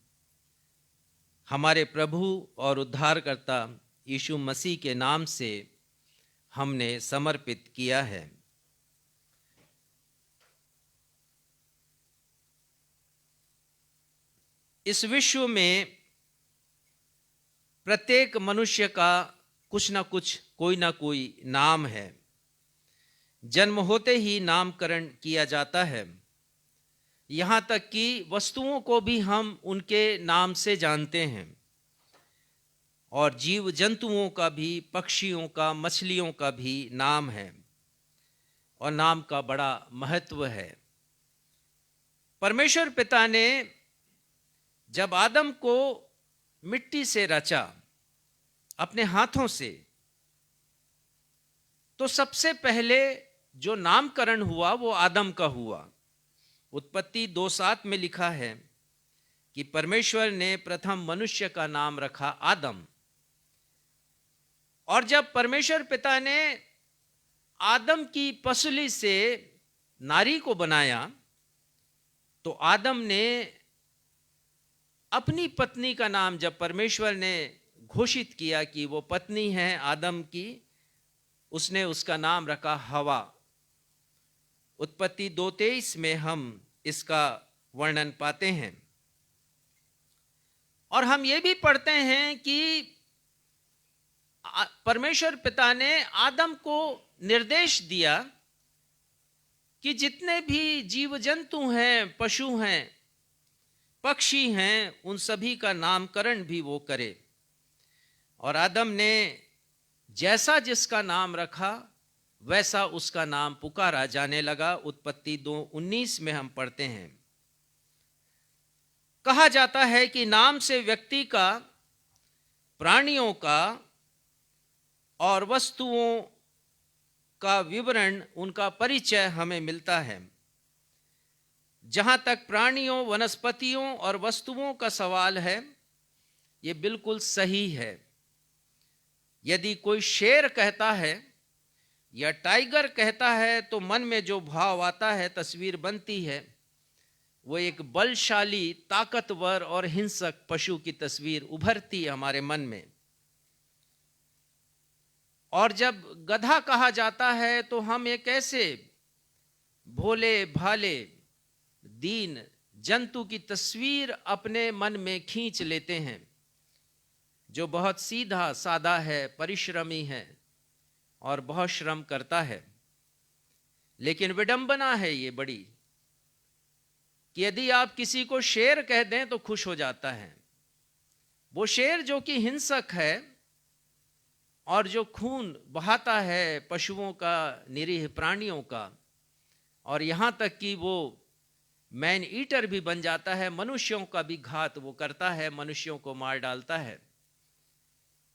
हमारे प्रभु और उद्धारकर्ता यीशु मसीह के नाम से हमने समर्पित किया है। इस विश्व में प्रत्येक मनुष्य का कुछ ना कुछ कोई ना कोई नाम है। जन्म होते ही नामकरण किया जाता है। यहाँ तक कि वस्तुओं को भी हम उनके नाम से जानते हैं, और जीव जंतुओं का भी, पक्षियों का, मछलियों का भी नाम है, और नाम का बड़ा महत्व है। परमेश्वर पिता ने जब आदम को मिट्टी से रचा अपने हाथों से, तो सबसे पहले जो नामकरण हुआ वो आदम का हुआ। उत्पत्ति 2:7 में लिखा है कि परमेश्वर ने प्रथम मनुष्य का नाम रखा आदम। और जब परमेश्वर पिता ने आदम की पसली से नारी को बनाया, तो आदम ने अपनी पत्नी का नाम, जब परमेश्वर ने घोषित किया कि वो पत्नी है आदम की, उसने उसका नाम रखा हवा। उत्पत्ति 2:23 में हम इसका वर्णन पाते हैं। और हम ये भी पढ़ते हैं कि परमेश्वर पिता ने आदम को निर्देश दिया कि जितने भी जीव जंतु हैं, पशु हैं, पक्षी हैं, उन सभी का नामकरण भी वो करे। और आदम ने जैसा जिसका नाम रखा वैसा उसका नाम पुकारा जाने लगा। उत्पत्ति 2:19 में हम पढ़ते हैं, कहा जाता है कि नाम से व्यक्ति का, प्राणियों का और वस्तुओं का विवरण, उनका परिचय हमें मिलता है। जहां तक प्राणियों, वनस्पतियों और वस्तुओं का सवाल है, ये बिल्कुल सही है। यदि कोई शेर कहता है या टाइगर कहता है, तो मन में जो भाव आता है, तस्वीर बनती है, वो एक बलशाली, ताकतवर और हिंसक पशु की तस्वीर उभरती है हमारे मन में। और जब गधा कहा जाता है, तो हम एक ऐसे भोले भाले, दीन जंतु की तस्वीर अपने मन में खींच लेते हैं, जो बहुत सीधा साधा है, परिश्रमी है और बहुत श्रम करता है। लेकिन विडंबना है ये बड़ी कि यदि आप किसी को शेर कह दें तो खुश हो जाता है। वो शेर जो कि हिंसक है और जो खून बहाता है पशुओं का, निरीह प्राणियों का, और यहाँ तक कि वो मैन ईटर भी बन जाता है, मनुष्यों का भी घात वो करता है, मनुष्यों को मार डालता है।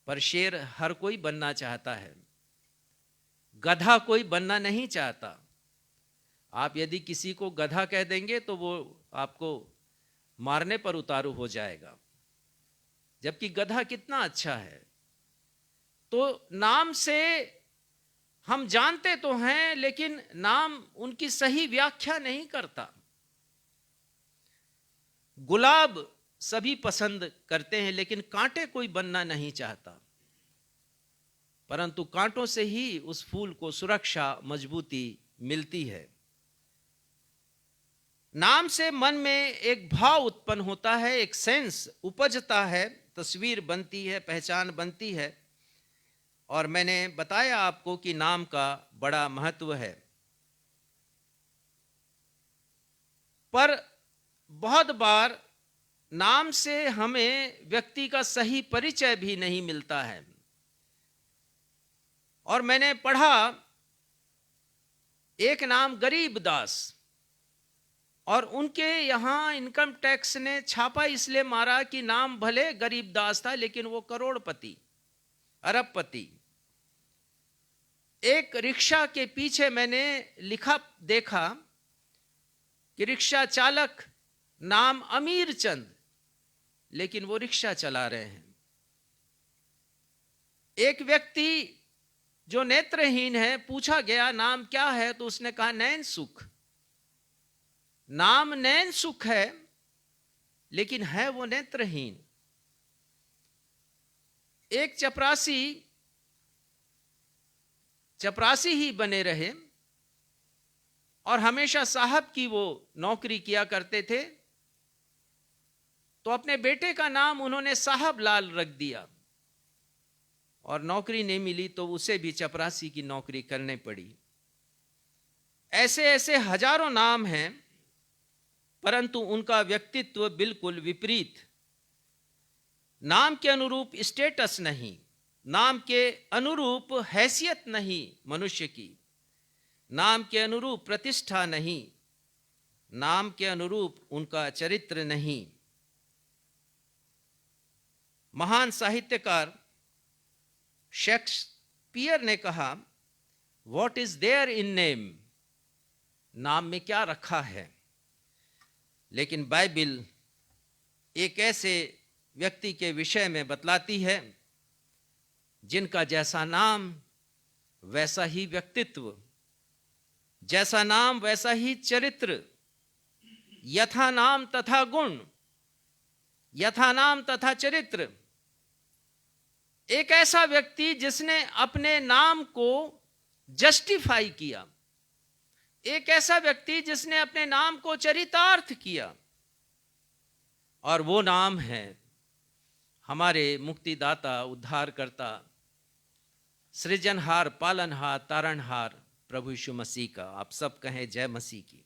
पर शेर हर कोई बनना चाहता है, गधा कोई बनना नहीं चाहता। आप यदि किसी को गधा कह देंगे तो वो आपको मारने पर उतारू हो जाएगा, जबकि गधा कितना अच्छा है। तो नाम से हम जानते तो हैं, लेकिन नाम उनकी सही व्याख्या नहीं करता। गुलाब सभी पसंद करते हैं, लेकिन कांटे कोई बनना नहीं चाहता, परंतु कांटों से ही उस फूल को सुरक्षा, मजबूती मिलती है। नाम से मन में एक भाव उत्पन्न होता है, एक सेंस उपजता है, तस्वीर बनती है, पहचान बनती है। और मैंने बताया आपको कि नाम का बड़ा महत्व है। पर बहुत बार नाम से हमें व्यक्ति का सही परिचय भी नहीं मिलता है। और मैंने पढ़ा एक नाम गरीबदास, और उनके यहाँ इनकम टैक्स ने छापा इसलिए मारा कि नाम भले गरीबदास था, लेकिन वो करोड़पति, अरबपति। एक रिक्शा के पीछे मैंने लिखा देखा कि रिक्शा चालक नाम अमीर चंद, लेकिन वो रिक्शा चला रहे हैं। एक व्यक्ति जो नेत्रहीन है, पूछा गया नाम क्या है, तो उसने कहा नैन सुख। नाम नैन सुख है, लेकिन है वो नेत्रहीन। एक चपरासी ही बने रहे और हमेशा साहब की वो नौकरी किया करते थे, तो अपने बेटे का नाम उन्होंने साहब लाल रख दिया, और नौकरी नहीं मिली तो उसे भी चपरासी की नौकरी करनी पड़ी। ऐसे ऐसे हजारों नाम हैं, परंतु उनका व्यक्तित्व बिल्कुल विपरीत। नाम के अनुरूप स्टेटस नहीं, नाम के अनुरूप हैसियत नहीं मनुष्य की, नाम के अनुरूप प्रतिष्ठा नहीं, नाम के अनुरूप उनका चरित्र नहीं। महान साहित्यकार शेक्सपियर ने कहा, what is there in name, नाम में क्या रखा है। लेकिन बाइबिल एक ऐसे व्यक्ति के विषय में बतलाती है जिनका जैसा नाम वैसा ही व्यक्तित्व, जैसा नाम वैसा ही चरित्र, यथा नाम तथा गुण, यथा नाम तथा चरित्र। एक ऐसा व्यक्ति जिसने अपने नाम को जस्टिफाई किया, एक ऐसा व्यक्ति जिसने अपने नाम को चरितार्थ किया, और वो नाम है हमारे मुक्तिदाता, उद्धारकर्ता, सृजनहार, पालनहार, तारणहार प्रभु यीशु मसीह का। आप सब कहें जय मसीह की।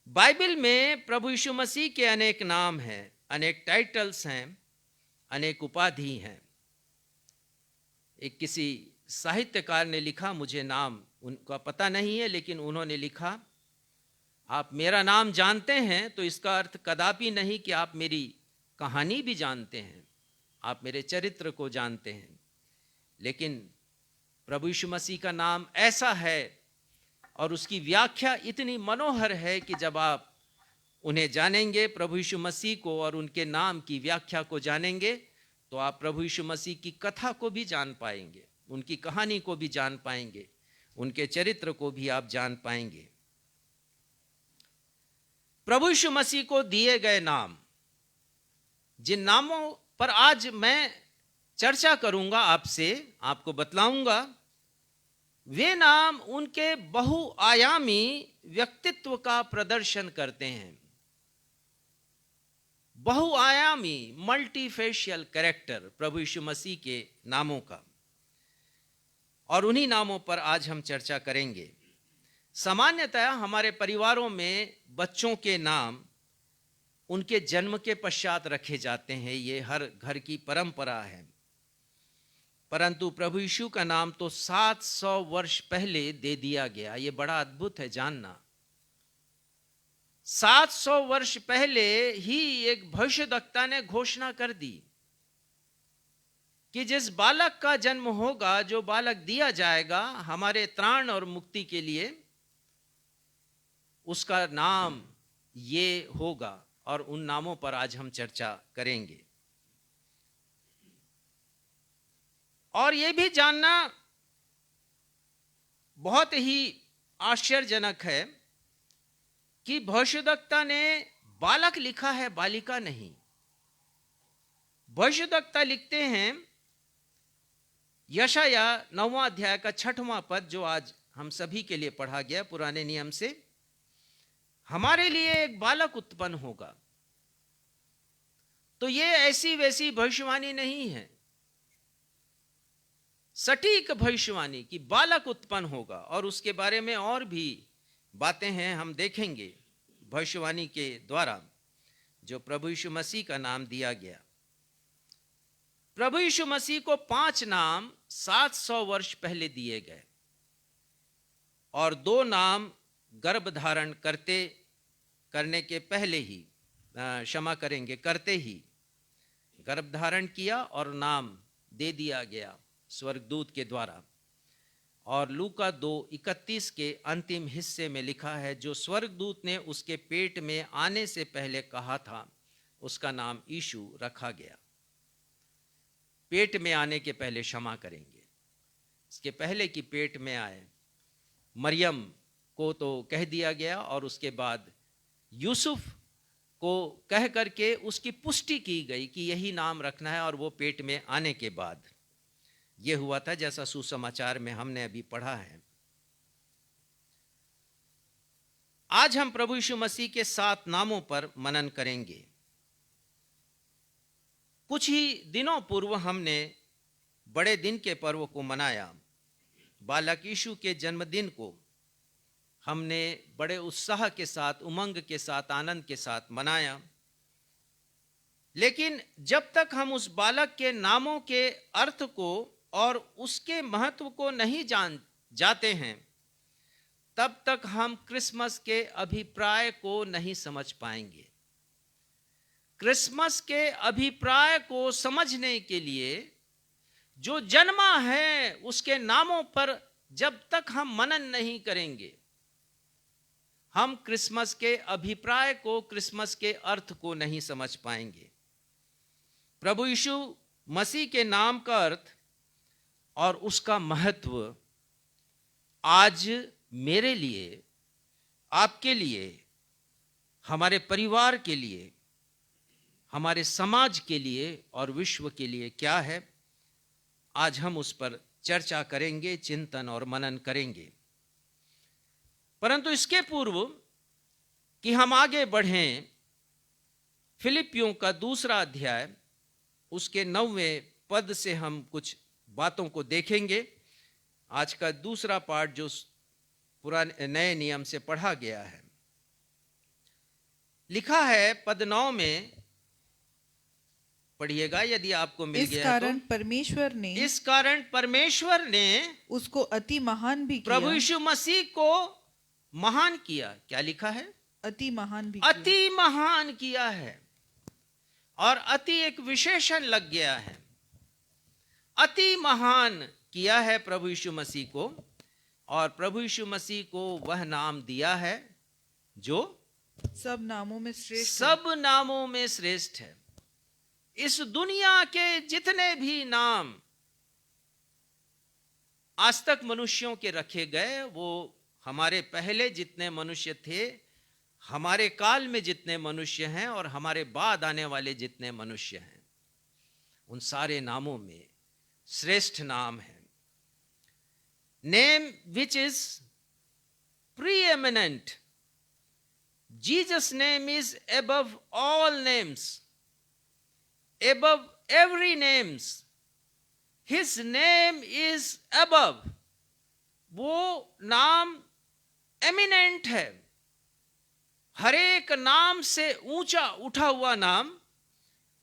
बाइबल में प्रभु यीशु मसीह के अनेक नाम हैं, अनेक टाइटल्स हैं, अनेक उपाधि हैं। एक किसी साहित्यकार ने लिखा, मुझे नाम उनका पता नहीं है, लेकिन उन्होंने लिखा, आप मेरा नाम जानते हैं तो इसका अर्थ कदापि नहीं कि आप मेरी कहानी भी जानते हैं, आप मेरे चरित्र को जानते हैं। लेकिन प्रभु यीशु मसीह का नाम ऐसा है और उसकी व्याख्या इतनी मनोहर है कि जब आप उन्हें जानेंगे, प्रभु यीशु मसीह को और उनके नाम की व्याख्या को जानेंगे, तो आप प्रभु यीशु मसीह की कथा को भी जान पाएंगे, उनकी कहानी को भी जान पाएंगे, उनके चरित्र को भी आप जान पाएंगे। प्रभु यीशु मसीह को दिए गए नाम, जिन नामों पर आज मैं चर्चा करूंगा आपसे, आपको बतलाऊंगा, वे नाम उनके बहुआयामी व्यक्तित्व का प्रदर्शन करते हैं। बहुआयामी, मल्टीफेशियल कैरेक्टर प्रभु यीशु मसीह के नामों का, और उन्हीं नामों पर आज हम चर्चा करेंगे। सामान्यतः हमारे परिवारों में बच्चों के नाम उनके जन्म के पश्चात रखे जाते हैं, ये हर घर की परंपरा है। परंतु प्रभु यीशु का नाम तो 700 वर्ष पहले दे दिया गया। ये बड़ा अद्भुत है जानना। 700 वर्ष पहले ही एक भविष्यद्वक्ता ने घोषणा कर दी कि जिस बालक का जन्म होगा, जो बालक दिया जाएगा हमारे त्राण और मुक्ति के लिए, उसका नाम ये होगा। और उन नामों पर आज हम चर्चा करेंगे। और ये भी जानना बहुत ही आश्चर्यजनक है कि भविष्यद्वक्ता ने बालक लिखा है, बालिका नहीं। भविष्यद्वक्ता लिखते हैं, यशाया 9वां अध्याय का 6वां पद, जो आज हम सभी के लिए पढ़ा गया पुराने नियम से, हमारे लिए एक बालक उत्पन्न होगा। तो ये ऐसी वैसी भविष्यवाणी नहीं है, सटीक भविष्यवाणी कि बालक उत्पन्न होगा। और उसके बारे में और भी बातें हैं, हम देखेंगे भविष्यवाणी के द्वारा जो प्रभु यीशु मसीह का नाम दिया गया। प्रभु यीशु मसीह को 5 नाम 700 वर्ष पहले दिए गए और 2 नाम गर्भ धारण करने के पहले ही, क्षमा करेंगे, करते ही गर्भ धारण किया और नाम दे दिया गया स्वर्गदूत के द्वारा। और लूका 2:31 के अंतिम हिस्से में लिखा है, जो स्वर्गदूत ने उसके पेट में आने से पहले कहा था, उसका नाम यीशु रखा गया। पेट में आने के पहले, क्षमा करेंगे, इसके पहले कि पेट में आए, मरियम को तो कह दिया गया और उसके बाद यूसुफ को कह करके उसकी पुष्टि की गई कि यही नाम रखना है। और वो पेट में आने के बाद ये हुआ था, जैसा सुसमाचार में हमने अभी पढ़ा है। आज हम प्रभु यीशु मसीह के 7 नामों पर मनन करेंगे। कुछ ही दिनों पूर्व हमने बड़े दिन के पर्व को मनाया। बालक यीशु के जन्मदिन को हमने बड़े उत्साह के साथ, उमंग के साथ, आनंद के साथ मनाया। लेकिन जब तक हम उस बालक के नामों के अर्थ को और उसके महत्व को नहीं जान जाते हैं, तब तक हम क्रिसमस के अभिप्राय को नहीं समझ पाएंगे। क्रिसमस के अभिप्राय को समझने के लिए जो जन्मा है उसके नामों पर जब तक हम मनन नहीं करेंगे, हम क्रिसमस के अभिप्राय को, क्रिसमस के अर्थ को नहीं समझ पाएंगे। प्रभु यीशु मसीह के नाम का अर्थ और उसका महत्व आज मेरे लिए, आपके लिए, हमारे परिवार के लिए, हमारे समाज के लिए और विश्व के लिए क्या है, आज हम उस पर चर्चा करेंगे, चिंतन और मनन करेंगे। परंतु इसके पूर्व कि हम आगे बढ़ें, फिलिपियों का 2 अध्याय उसके 9वें पद से हम कुछ बातों को देखेंगे। आज का दूसरा पाठ जो पुराने नए नियम से पढ़ा गया है, लिखा है पद 9 में, पढ़िएगा यदि आपको मिल गया तो। इस कारण परमेश्वर ने उसको अति महान भी किया। प्रभु यीशु मसीह को महान किया। क्या लिखा है? अति महान भी अति महान किया है। और अति एक विशेषण लग गया है। अति महान किया है प्रभु यीशु मसीह को, और प्रभु यीशु मसीह को वह नाम दिया है जो सब नामों में श्रेष्ठ, सब नामों में श्रेष्ठ है। इस दुनिया के जितने भी नाम आज तक मनुष्यों के रखे गए, वो हमारे पहले जितने मनुष्य थे, हमारे काल में जितने मनुष्य हैं और हमारे बाद आने वाले जितने मनुष्य हैं, उन सारे नामों में श्रेष्ठ नाम है। Name which is preeminent. Jesus' name is above all names, above every names. His name is above. वो नाम एमिनेंट है, हर एक नाम से ऊंचा उठा हुआ नाम,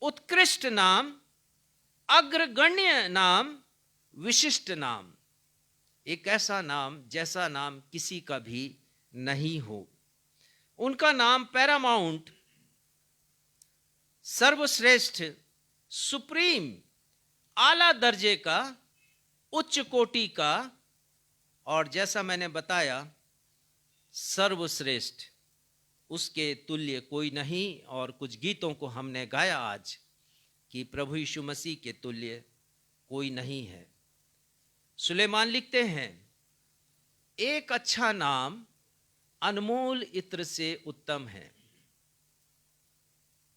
उत्कृष्ट नाम, अग्रगण्य नाम, विशिष्ट नाम। एक ऐसा नाम जैसा नाम किसी का भी नहीं हो। उनका नाम पैरामाउंट, सर्वश्रेष्ठ, सुप्रीम, आला दर्जे का, उच्च कोटि का, और जैसा मैंने बताया सर्वश्रेष्ठ, उसके तुल्य कोई नहीं। और कुछ गीतों को हमने गाया आज कि प्रभु यीशु मसीह के तुल्य कोई नहीं है। सुलेमान लिखते हैं, एक अच्छा नाम अनमोल इत्र से उत्तम है।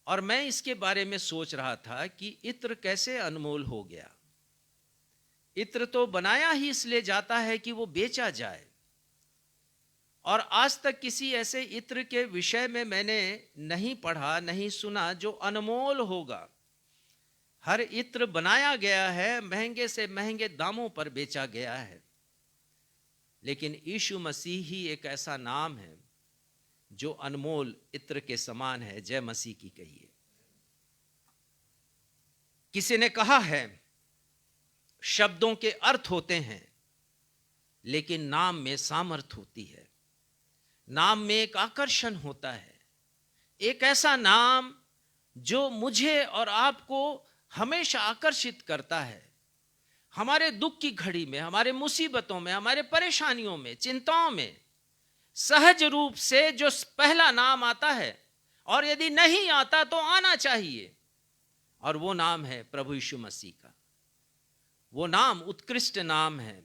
और मैं इसके बारे में सोच रहा था कि इत्र कैसे अनमोल हो गया। इत्र तो बनाया ही इसलिए जाता है कि वो बेचा जाए, और आज तक किसी ऐसे इत्र के विषय में मैंने नहीं पढ़ा, नहीं सुना जो अनमोल होगा। हर इत्र बनाया गया है, महंगे से महंगे दामों पर बेचा गया है, लेकिन यीशु मसीह ही एक ऐसा नाम है जो अनमोल इत्र के समान है। जय मसीह की कहिए। किसी ने कहा है, शब्दों के अर्थ होते हैं लेकिन नाम में सामर्थ होती है, नाम में एक आकर्षण होता है, एक ऐसा नाम जो मुझे और आपको हमेशा आकर्षित करता है। हमारे दुख की घड़ी में, हमारे मुसीबतों में, हमारे परेशानियों में, चिंताओं में सहज रूप से जो पहला नाम आता है, और यदि नहीं आता तो आना चाहिए, और वो नाम है प्रभु यीशु मसीह का। वो नाम उत्कृष्ट नाम है,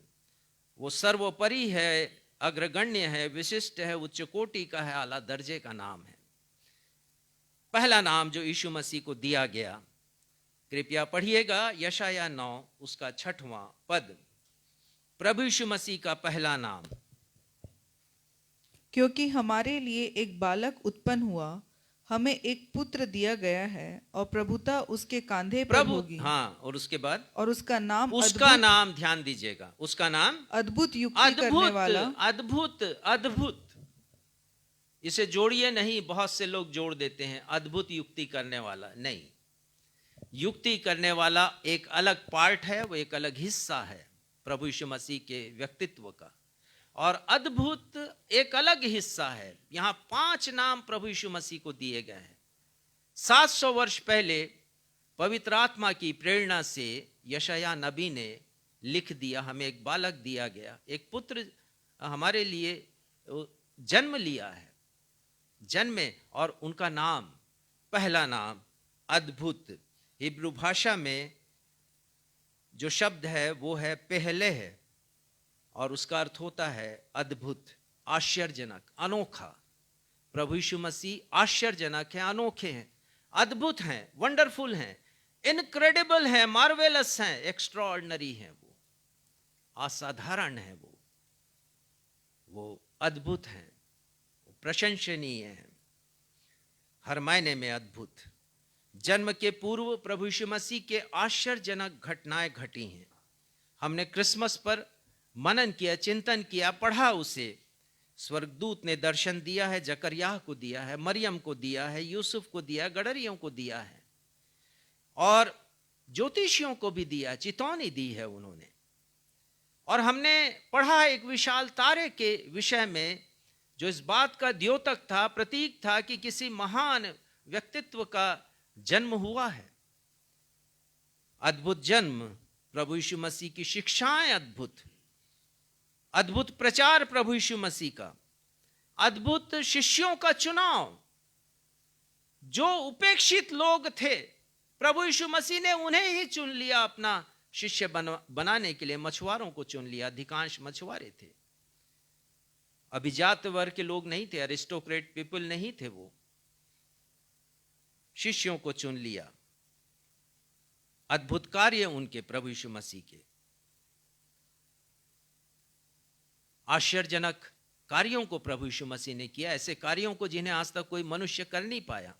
वो सर्वोपरि है, अग्रगण्य है, विशिष्ट है, उच्च कोटि का है, आला दर्जे का नाम है। पहला नाम जो यीशु मसीह को दिया गया, कृपया पढ़िएगा यशाया 9 उसका 6वां पद। प्रभु यीशु मसीह का पहला नाम। क्योंकि हमारे लिए एक बालक उत्पन्न हुआ, हमें एक पुत्र दिया गया है, और प्रभुता उसके कांधे पर होगी। हाँ, और उसके बाद और उसका नाम ध्यान दीजिएगा, उसका नाम अद्भुत युक्ति करने वाला। अद्भुत, अद्भुत। इसे जोड़िए नहीं, बहुत से लोग जोड़ देते हैं, अद्भुत युक्ति करने वाला नहीं। युक्ति करने वाला एक अलग पार्ट है, वो एक अलग हिस्सा है प्रभु यीशु मसीह के व्यक्तित्व का, और अद्भुत एक अलग हिस्सा है। यहां 5 नाम प्रभु यीशु मसीह को दिए गए हैं। 700 वर्ष पहले पवित्र आत्मा की प्रेरणा से यशाया नबी ने लिख दिया, हमें एक बालक दिया गया, एक पुत्र हमारे लिए जन्म लिया है, जन्मे, और उनका नाम, पहला नाम अद्भुत। हिब्रू भाषा में जो शब्द है वो है पहले है, और उसका अर्थ होता है अद्भुत, आश्चर्यजनक, अनोखा। प्रभु यीशु मसीह आश्चर्यजनक हैं, अनोखे हैं, अद्भुत हैं, वंडरफुल हैं, इनक्रेडिबल हैं, मार्वेलस हैं, एक्स्ट्राऑर्डिनरी हैं, वो असाधारण हैं, वो अद्भुत हैं, वो प्रशंसनीय हैं, हर मायने में अद्भुत। जन्म के पूर्व प्रभु यीशु मसीह के आश्चर्यजनक घटनाएं घटी हैं। हमने क्रिसमस पर मनन किया, चिंतन किया, पढ़ा उसे। स्वर्गदूत ने दर्शन दिया है, जकरिया को दिया है, मरियम को दिया है, यूसुफ को दिया है, गडरियों को दिया है, और ज्योतिषियों को भी दिया, चितौनी दी है उन्होंने। और हमने पढ़ा एक विशाल तारे के विषय में जो इस बात का द्योतक था, प्रतीक था कि किसी महान व्यक्तित्व का जन्म हुआ है। अद्भुत जन्म, प्रभु यीशु मसीह की शिक्षाएं अद्भुत, अद्भुत प्रचार प्रभु यीशु मसीह का, अद्भुत शिष्यों का चुनाव। जो उपेक्षित लोग थे, प्रभु यीशु मसीह ने उन्हें ही चुन लिया अपना शिष्य बनाने के लिए। मछुआरों को चुन लिया, अधिकांश मछुआरे थे, अभिजात वर्ग के लोग नहीं थे, अरिस्टोक्रेट पीपल नहीं थे, वो शिष्यों को चुन लिया। अद्भुत कार्य उनके प्रभु यीशु मसीह के, आश्चर्यजनक कार्यों को प्रभु यीशु मसीह ने किया, ऐसे कार्यों को जिन्हें आज तक कोई मनुष्य कर नहीं पाया,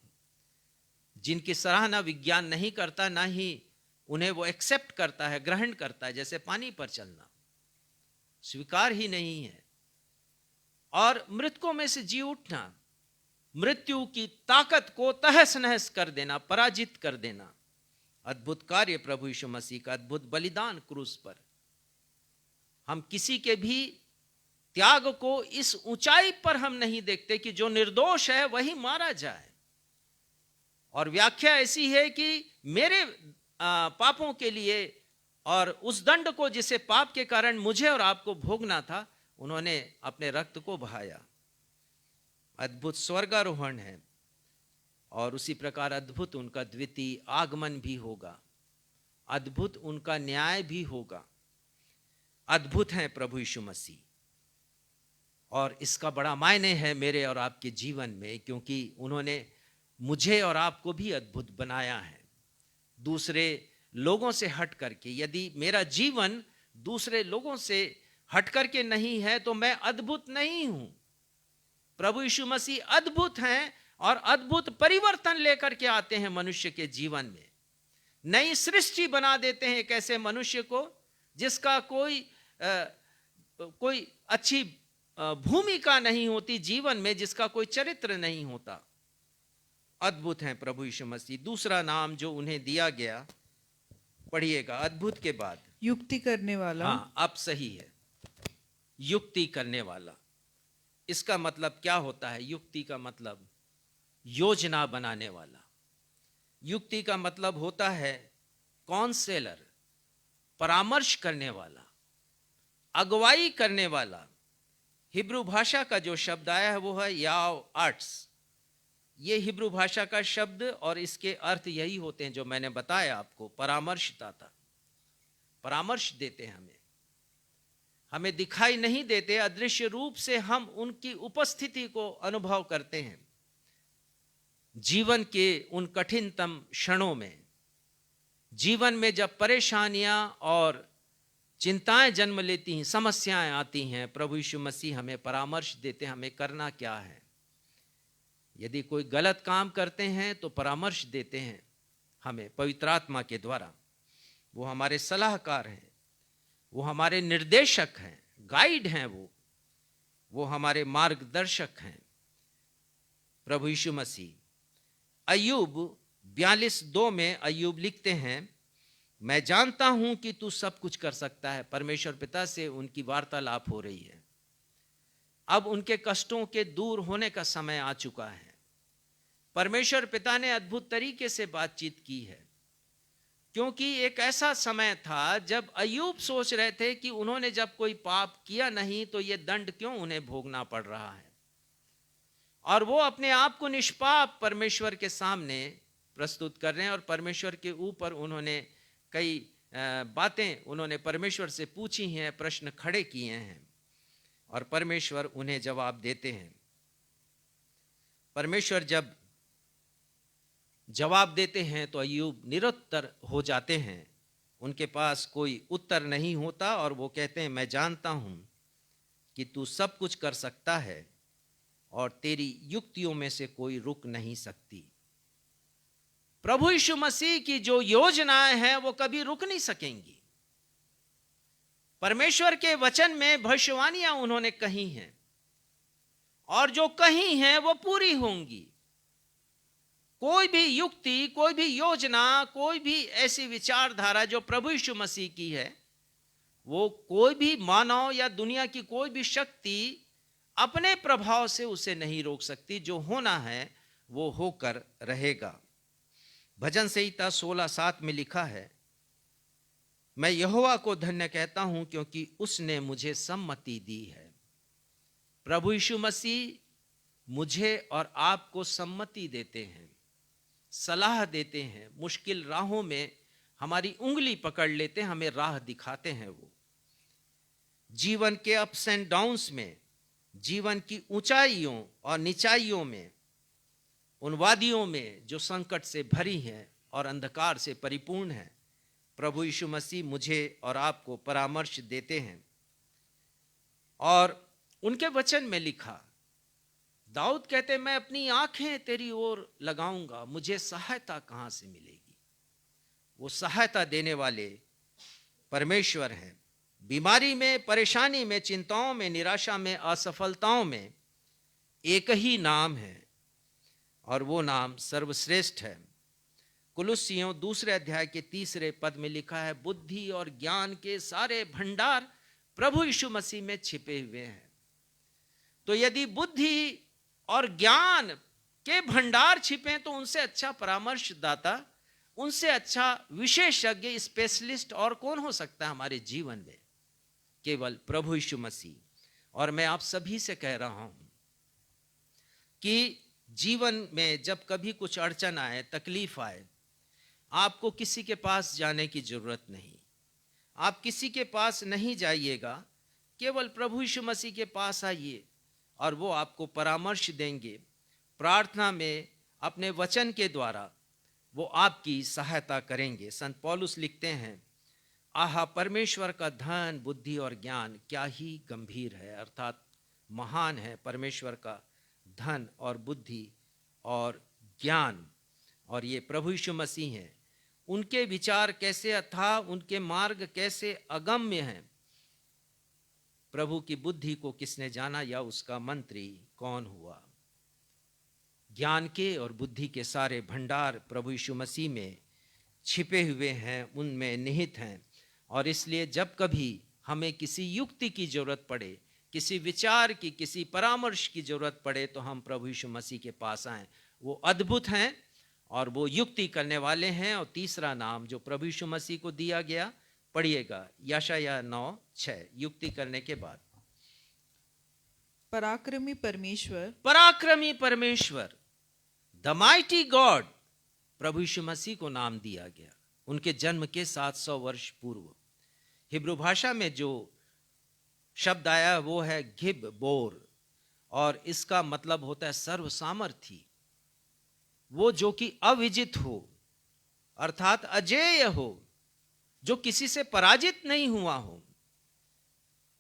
जिनकी सराहना विज्ञान नहीं करता, ना ही उन्हें वो एक्सेप्ट करता है, ग्रहण करता है। जैसे पानी पर चलना स्वीकार ही नहीं है, और मृतकों में से जी उठना, मृत्यु की ताकत को तहस नहस कर देना, पराजित कर देना। अद्भुत कार्य प्रभु यीशु मसीह का, अद्भुत बलिदान क्रूस पर। हम किसी के भी त्याग को इस ऊंचाई पर हम नहीं देखते कि जो निर्दोष है वही मारा जाए। और व्याख्या ऐसी है कि मेरे पापों के लिए और उस दंड को जिसे पाप के कारण मुझे और आपको भोगना था, उन्होंने अपने रक्त को बहाया। अद्भुत स्वर्गारोहण है और उसी प्रकार अद्भुत उनका द्वितीय आगमन भी होगा, अद्भुत उनका न्याय भी होगा। अद्भुत है प्रभु यीशु मसीह, और इसका बड़ा मायने है मेरे और आपके जीवन में, क्योंकि उन्होंने मुझे और आपको भी अद्भुत बनाया है। दूसरे लोगों से हट करके, यदि मेरा जीवन दूसरे लोगों से हट करके नहीं है तो मैं अद्भुत नहीं हूं। प्रभु यीशु मसीह अद्भुत हैं और अद्भुत परिवर्तन लेकर के आते हैं मनुष्य के जीवन में। नई सृष्टि बना देते हैं एक ऐसे मनुष्य को जिसका कोई अच्छी भूमिका नहीं होती जीवन में, जिसका कोई चरित्र नहीं होता। अद्भुत हैं प्रभु यीशु मसीह। दूसरा नाम जो उन्हें दिया गया, पढ़िएगा अद्भुत के बाद, युक्ति करने वाला। हाँ, अब सही है, युक्ति करने वाला। इसका मतलब क्या होता है? युक्ति का मतलब योजना बनाने वाला। युक्ति का मतलब होता है काउंसलर, परामर्श करने वाला, अगुवाई करने वाला। हिब्रू भाषा का जो शब्द आया है वो है याव आर्ट्स। ये हिब्रू भाषा का शब्द और इसके अर्थ यही होते हैं जो मैंने बताया आपको। परामर्शदाता, परामर्श देते हैं हमें दिखाई नहीं देते, अदृश्य रूप से हम उनकी उपस्थिति को अनुभव करते हैं जीवन के उन कठिनतम क्षणों में। जीवन में जब परेशानियां और चिंताएं जन्म लेती हैं, समस्याएं आती हैं, प्रभु यीशु मसीह हमें परामर्श देते हैं हमें करना क्या है। यदि कोई गलत काम करते हैं तो परामर्श देते हैं हमें पवित्र आत्मा के द्वारा। वो हमारे सलाहकार हैं, वो हमारे निर्देशक हैं, गाइड हैं, वो हमारे मार्गदर्शक हैं प्रभु यीशु मसीह। अय्यूब 42:2 में अय्यूब लिखते हैं, मैं जानता हूं कि तू सब कुछ कर सकता है। परमेश्वर पिता से उनकी वार्तालाप हो रही है। अब उनके कष्टों के दूर होने का समय आ चुका है। परमेश्वर पिता ने अद्भुत तरीके से बातचीत की है, क्योंकि एक ऐसा समय था जब अय्यूब सोच रहे थे कि उन्होंने जब कोई पाप किया नहीं तो ये दंड क्यों उन्हें भोगना पड़ रहा है। और वो अपने आप को निष्पाप परमेश्वर के सामने प्रस्तुत कर रहे हैं और परमेश्वर के ऊपर उन्होंने कई बातें उन्होंने परमेश्वर से पूछी हैं, प्रश्न खड़े किए हैं और परमेश्वर उन्हें जवाब देते हैं। परमेश्वर जब जवाब देते हैं तो अय्यूब निरुत्तर हो जाते हैं, उनके पास कोई उत्तर नहीं होता और वो कहते हैं, मैं जानता हूं कि तू सब कुछ कर सकता है और तेरी युक्तियों में से कोई रुक नहीं सकती। प्रभु यीशु मसीह की जो योजनाएं हैं वो कभी रुक नहीं सकेंगी। परमेश्वर के वचन में भविष्यवाणियां उन्होंने कही हैं और जो कही हैं वो पूरी होंगी। कोई भी युक्ति, कोई भी योजना, कोई भी ऐसी विचारधारा जो प्रभु यीशु मसीह की है, वो कोई भी मानव या दुनिया की कोई भी शक्ति अपने प्रभाव से उसे नहीं रोक सकती। जो होना है वो होकर रहेगा। भजन संहिता 16:7 में लिखा है, मैं यहोवा को धन्य कहता हूं क्योंकि उसने मुझे सम्मति दी है। प्रभु यीशु मसीह मुझे और आपको सम्मति देते हैं, सलाह देते हैं। मुश्किल राहों में हमारी उंगली पकड़ लेते हैं, हमें राह दिखाते हैं। वो जीवन के अप्स एंड डाउन्स में, जीवन की ऊंचाइयों और निचाइयों में, उन वादियों में जो संकट से भरी हैं और अंधकार से परिपूर्ण हैं, प्रभु यीशु मसीह मुझे और आपको परामर्श देते हैं। और उनके वचन में लिखा, दाऊद कहते, मैं अपनी आंखें तेरी ओर लगाऊंगा, मुझे सहायता कहां से मिलेगी। वो सहायता देने वाले परमेश्वर हैं। बीमारी में, परेशानी में, चिंताओं में, निराशा में, असफलताओं में एक ही नाम है और वो नाम सर्वश्रेष्ठ है। कुलुस्सियों 2 अध्याय के 3 पद में लिखा है, बुद्धि और ज्ञान के सारे भंडार प्रभु यीशु मसीह में छिपे हुए हैं। तो यदि बुद्धि और ज्ञान के भंडार छिपे तो उनसे अच्छा परामर्शदाता, उनसे अच्छा विशेषज्ञ, स्पेशलिस्ट और कौन हो सकता है हमारे जीवन में? केवल प्रभु यीशु मसीह। और मैं आप सभी से कह रहा हूं कि जीवन में जब कभी कुछ अड़चन आए, तकलीफ आए, आपको किसी के पास जाने की जरूरत नहीं। आप किसी के पास नहीं जाइएगा, केवल प्रभु यीशु मसीह के पास आइए और वो आपको परामर्श देंगे। प्रार्थना में, अपने वचन के द्वारा वो आपकी सहायता करेंगे। संत पौलुस लिखते हैं, आहा परमेश्वर का धन, बुद्धि और ज्ञान क्या ही गंभीर है, अर्थात महान है परमेश्वर का धन और बुद्धि और ज्ञान। और ये प्रभु यीशु मसीह हैं, उनके विचार कैसे अथाह, उनके मार्ग कैसे अगम्य हैं। प्रभु की बुद्धि को किसने जाना, या उसका मंत्री कौन हुआ? ज्ञान के और बुद्धि के सारे भंडार प्रभु यीशु मसीह में छिपे हुए हैं, उनमें निहित हैं। और इसलिए जब कभी हमें किसी युक्ति की जरूरत पड़े, किसी विचार की, किसी परामर्श की जरूरत पड़े, तो हम प्रभु यीशु मसीह के पास आएं। वो अद्भुत हैं और वो युक्ति करने वाले हैं। और तीसरा नाम जो प्रभु यीशु मसीह को दिया गया, पढ़िएगा यशायाह 9:6, युक्ति करने के बाद। पराक्रमी परमेश्वर, पराक्रमी परमेश्वर, द माइटी गॉड, प्रभु यीशु मसीह को नाम दिया गया उनके जन्म के 700 वर्ष पूर्व। हिब्रू भाषा में जो शब्द आया वो है गिब बोर, और इसका मतलब होता है सर्व सामर्थी। वो जो कि अविजित हो, अर्थात अजेय हो, जो किसी से पराजित नहीं हुआ हो,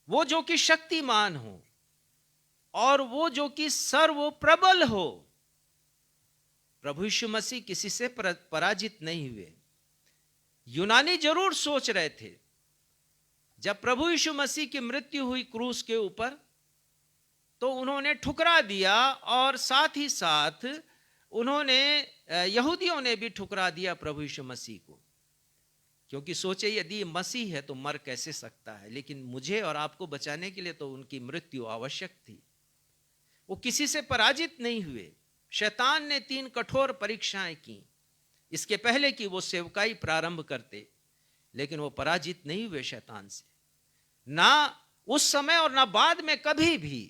वो जो कि शक्तिमान हो, और वो जो कि सर्व प्रबल हो। प्रभु यीशु मसीह किसी से पराजित नहीं हुए। यूनानी जरूर सोच रहे थे, जब प्रभु यीशु मसीह की मृत्यु हुई क्रूस के ऊपर, तो उन्होंने ठुकरा दिया, और साथ ही साथ उन्होंने, यहूदियों ने भी ठुकरा दिया प्रभु यीशु मसीह को, क्योंकि सोचे यदि मसीह है तो मर कैसे सकता है, लेकिन मुझे और आपको बचाने के लिए तो उनकी मृत्यु आवश्यक थी। वो किसी से पराजित नहीं हुए। शैतान ने 3 कठोर परीक्षाएं की इसके पहले कि वो सेवकाई प्रारंभ करते, लेकिन वो पराजित नहीं हुए शैतान से, ना उस समय और ना बाद में कभी भी।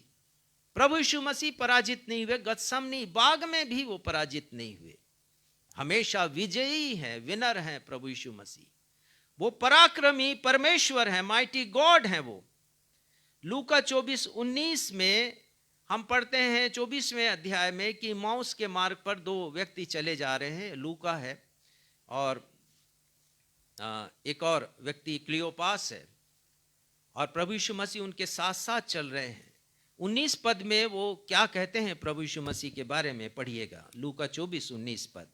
प्रभु यीशु मसीह पराजित नहीं हुए। गतसमनी बाग में भी वो पराजित नहीं हुए, हमेशा विजयी हैं, विनर हैं प्रभु यीशु मसीह। वो पराक्रमी परमेश्वर हैं, माइटी गॉड हैं वो। लूका 24:19 में हम पढ़ते हैं, 24वें अध्याय में, कि माउस के मार्ग पर 2 व्यक्ति चले जा रहे हैं। लूका है और एक और व्यक्ति क्लियोपास है, और प्रभु यीशु मसीह उनके साथ साथ चल रहे हैं। 19 पद में वो क्या कहते हैं प्रभु यीशु मसीह के बारे में, पढ़िएगा लूका 24:19 पद।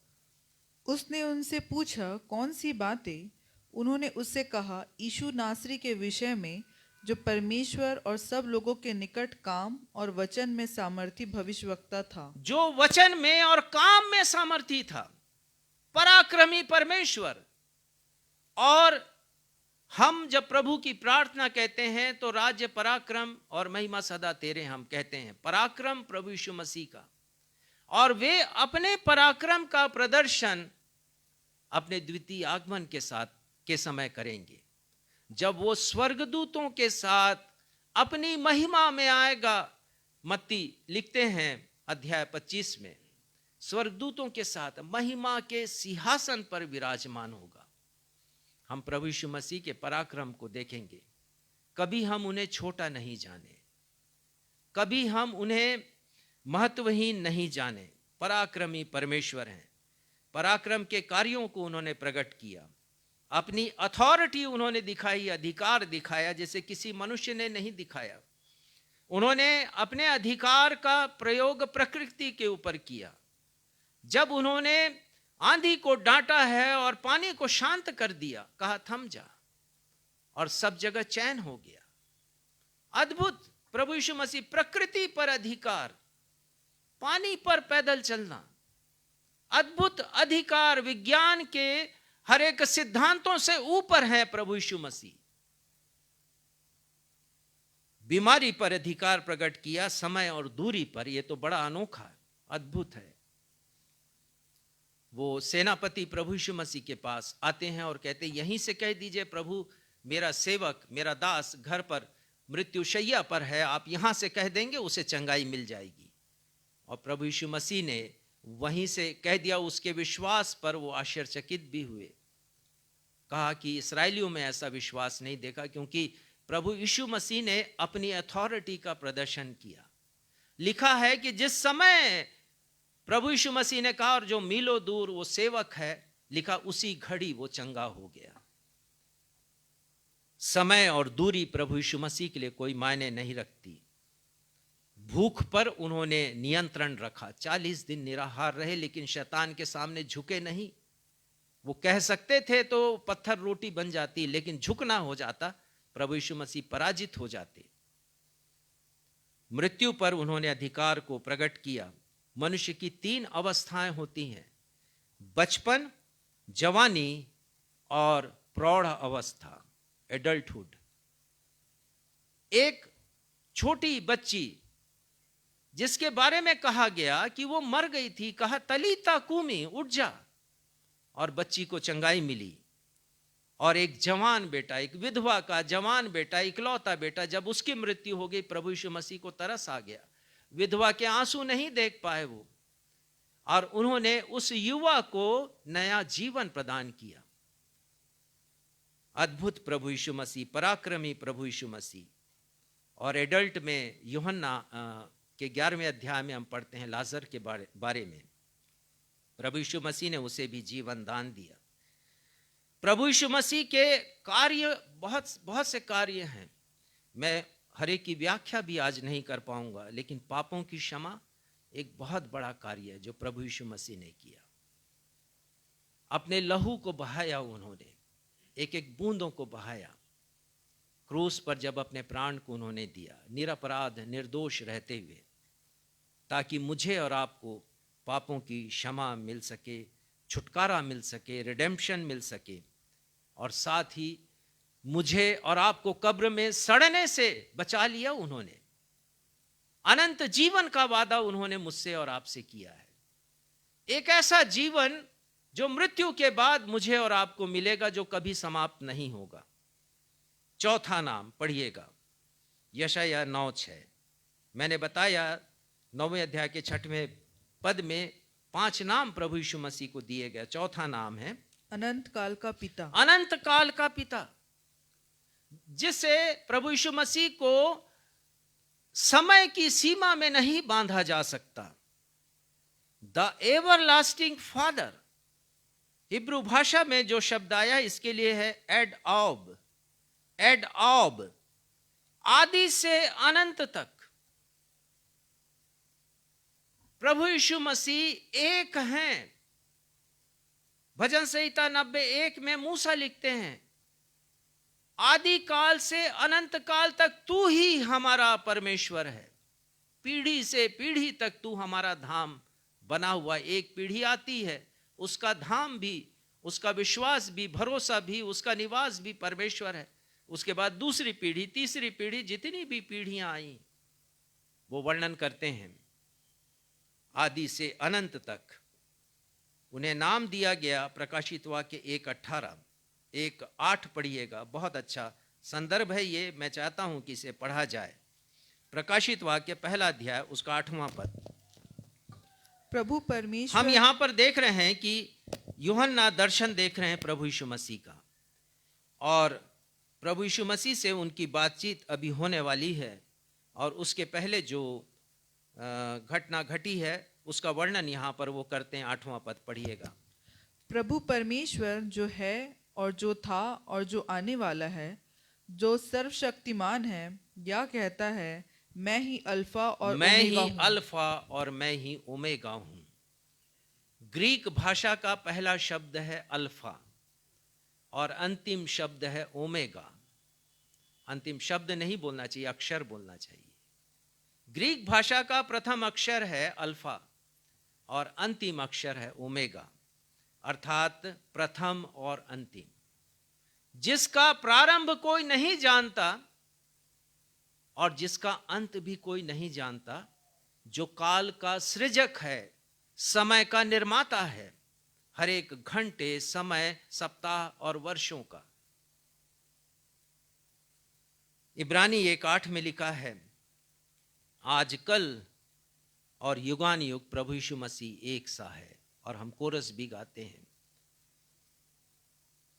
उसने उनसे पूछा, कौन सी बातें? उन्होंने उससे कहा, यीशु नासरी के विषय में, जो परमेश्वर और सब लोगों के निकट काम और वचन में सामर्थी भविष्यवक्ता था। जो वचन में और काम में सामर्थी था, पराक्रमी परमेश्वर। और हम जब प्रभु की प्रार्थना कहते हैं तो राज्य, पराक्रम और महिमा सदा तेरे, हम कहते हैं पराक्रम प्रभु यीशु मसीह का। और वे अपने पराक्रम का प्रदर्शन अपने द्वितीय आगमन के समय करेंगे, जब वो स्वर्गदूतों के साथ अपनी महिमा में आएगा। मत्ती लिखते हैं अध्याय 25 में, स्वर्गदूतों के साथ महिमा के सिंहासन पर विराजमान होगा। हम प्रभु यीशु मसीह के पराक्रम को देखेंगे। कभी हम उन्हें छोटा नहीं जाने, कभी हम उन्हें महत्वहीन नहीं जाने। पराक्रमी परमेश्वर हैं। पराक्रम के कार्यों को उन्होंने प्रकट किया, अपनी अथॉरिटी उन्होंने दिखाई, अधिकार दिखाया, जैसे किसी मनुष्य ने नहीं दिखाया। उन्होंने अपने अधिकार का प्रयोग प्रकृति के ऊपर किया। जब उन्होंने आंधी को डांटा है और पानी को शांत कर दिया, कहा थम जा, और सब जगह चैन हो गया। अद्भुत प्रभु यीशु मसीह, प्रकृति पर अधिकार, पानी पर पैदल चलना, अद्भुत अधिकार, विज्ञान के हर एक सिद्धांतों से ऊपर है प्रभु यीशु मसीह। बीमारी पर अधिकार प्रकट किया, समय और दूरी पर। यह तो बड़ा अनोखा है, अद्भुत है। वो सेनापति प्रभु यीशु मसीह के पास आते हैं और कहते, यहीं से कह दीजिए प्रभु, मेरा सेवक, मेरा दास घर पर मृत्युशैया पर है, आप यहां से कह देंगे उसे चंगाई मिल जाएगी। और प्रभु यीशु मसीह ने वहीं से कह दिया। उसके विश्वास पर वो आश्चर्यचकित भी हुए। कहा कि इस्राएलियों में ऐसा विश्वास नहीं देखा, क्योंकि प्रभु यीशु मसीह ने अपनी अथॉरिटी का प्रदर्शन किया। लिखा है कि जिस समय प्रभु यीशु मसीह ने कहा और जो मीलों दूर वो सेवक है, लिखा उसी घड़ी वो चंगा हो गया। समय और दूरी प्रभु यीशु मसीह के लिए कोई मायने नहीं रखती। भूख पर उन्होंने नियंत्रण रखा। 40 दिन निराहार रहे, लेकिन शैतान के सामने झुके नहीं। वो कह सकते थे तो पत्थर रोटी बन जाती, लेकिन झुकना हो जाता, प्रभु यीशु मसीह पराजित हो जाते। मृत्यु पर उन्होंने अधिकार को प्रकट किया। मनुष्य की 3 अवस्थाएं होती हैं, बचपन, जवानी और प्रौढ़ अवस्था, एडल्टहुड। एक छोटी बच्ची जिसके बारे में कहा गया कि वो मर गई थी, कहा तलीता कूमी, उठ जा, और बच्ची को चंगाई मिली। और एक जवान बेटा, एक विधवा का जवान बेटा, इकलौता बेटा, जब उसकी मृत्यु हो गई, प्रभु यीशु मसीह को तरस आ गया। विधवा के आंसू नहीं देख पाए वो, और उन्होंने उस युवा को नया जीवन प्रदान किया। अद्भुत प्रभु यीशु मसीह, पराक्रमी प्रभु यीशु मसीह। और एडल्ट में यूहन्ना के 11वें अध्याय में हम पढ़ते हैं लाजर के बारे में। प्रभु यीशु मसीह ने उसे भी जीवन दान दिया। प्रभु यीशु मसीह के कार्य बहुत से कार्य हैं। मैं हर एक की व्याख्या भी आज नहीं कर पाऊंगा, लेकिन पापों की क्षमा एक बहुत बड़ा कार्य है जो प्रभु यीशु मसीह ने किया। अपने लहू को बहाया उन्होंने, एक एक बूंदों को बहाया। क्रूस पर जब अपने प्राण को उन्होंने दिया, निरपराध निर्दोष रहते हुए, ताकि मुझे और आपको पापों की क्षमा मिल सके, छुटकारा मिल सके, रिडेम्पशन मिल सके, और साथ ही मुझे और आपको कब्र में सड़ने से बचा लिया उन्होंने। अनंत जीवन का वादा उन्होंने मुझसे और आपसे किया है। एक ऐसा जीवन जो मृत्यु के बाद मुझे और आपको मिलेगा, जो कभी समाप्त नहीं होगा। चौथा नाम पढ़िएगा, यशायाह 9:6। मैंने बताया 9वें अध्याय के 6वें पद में 5 नाम प्रभु यीशु मसीह को दिए गए। चौथा नाम है अनंत काल का पिता। अनंत काल का पिता, जिसे प्रभु यीशु मसीह को समय की सीमा में नहीं बांधा जा सकता। द एवरलास्टिंग फादर, हिब्रू भाषा में जो शब्द आया इसके लिए है एड ऑब। एड ऑब, आदि से अनंत तक प्रभु यीशु मसीह एक हैं। भजन संहिता 90:1 में मूसा लिखते हैं, आदि काल से अनंत काल तक तू ही हमारा परमेश्वर है। पीढ़ी से पीढ़ी तक तू हमारा धाम बना हुआ। एक पीढ़ी आती है, उसका धाम भी, उसका विश्वास भी, भरोसा भी, उसका निवास भी परमेश्वर है। उसके बाद दूसरी पीढ़ी, तीसरी पीढ़ी, जितनी भी पीढ़ियां आई वो वर्णन करते हैं आदि से अनंत तक। उन्हें नाम दिया गया प्रकाशित वाक्य 1:18, 1:8 पढ़िएगा। बहुत अच्छा संदर्भ है ये, मैं चाहता हूं कि इसे पढ़ा जाए। प्रकाशित वाक्य 1 अध्याय उसका 8वां पद। प्रभु परमेश्वर, हम यहां पर देख रहे हैं कि यूहन्ना दर्शन देख रहे हैं प्रभु यीशु मसीह का, और प्रभु यीशु मसीह से उनकी बातचीत अभी होने वाली है। और उसके पहले जो घटना घटी है उसका वर्णन यहाँ पर वो करते हैं। 8वां पद पढ़िएगा। प्रभु परमेश्वर जो है और जो था और जो आने वाला है, जो सर्वशक्तिमान है, यह कहता है, मैं ही अल्फा और मैं ही ओमेगा हूँ। अल्फा और मैं ही ओमेगा हूँ। ग्रीक भाषा का पहला शब्द है अल्फा और अंतिम शब्द है ओमेगा। अंतिम शब्द नहीं बोलना चाहिए, अक्षर बोलना चाहिए। ग्रीक भाषा का प्रथम अक्षर है अल्फा और अंतिम अक्षर है ओमेगा, अर्थात प्रथम और अंतिम। जिसका प्रारंभ कोई नहीं जानता और जिसका अंत भी कोई नहीं जानता, जो काल का सृजक है, समय का निर्माता है, हर एक घंटे, समय, सप्ताह और वर्षों का। इब्रानी 1:8 में लिखा है, आजकल और युगान युग प्रभु यीशु मसीह एक सा है। और हम कोरस भी गाते हैं,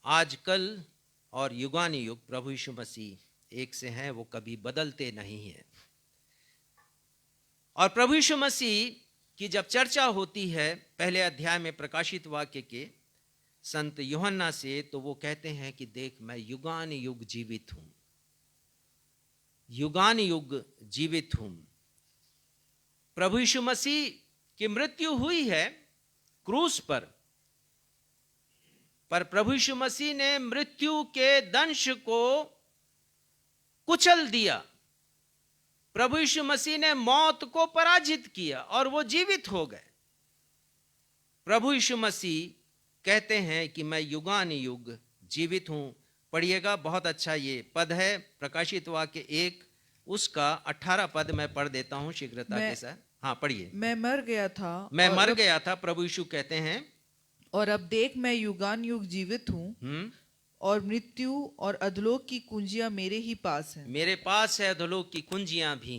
आजकल और युगान युग प्रभु यीशु मसीह एक से हैं, वो कभी बदलते नहीं हैं। और प्रभु यीशु मसीह की जब चर्चा होती है पहले अध्याय में प्रकाशित वाक्य के संत यूहन्ना से, तो वो कहते हैं कि देख, मैं युगान युग जीवित हूं, युगान युग जीवित हूं। प्रभु यीशु मसीह की मृत्यु हुई है क्रूस पर प्रभु यीशु मसीह ने मृत्यु के दंश को कुचल दिया। प्रभु यीशु मसीह ने मौत को पराजित किया और वो जीवित हो गए। प्रभु यीशु मसीह कहते हैं कि मैं युगान युग जीवित हूं। पढ़िएगा, बहुत अच्छा ये पद है, प्रकाशित वाक्य 1 उसका 18 पद मैं पढ़ देता हूं शीघ्रता के साथ। हाँ, पढ़िए। मैं मर गया था, मैं मर गया था, प्रभु यीशु कहते हैं, और अब देख मैं युगान युग जीवित हूँ, और मृत्यु और अधोलोक की कुंजियां मेरे ही पास है। मेरे पास है अधोलोक की कुंजियां भी,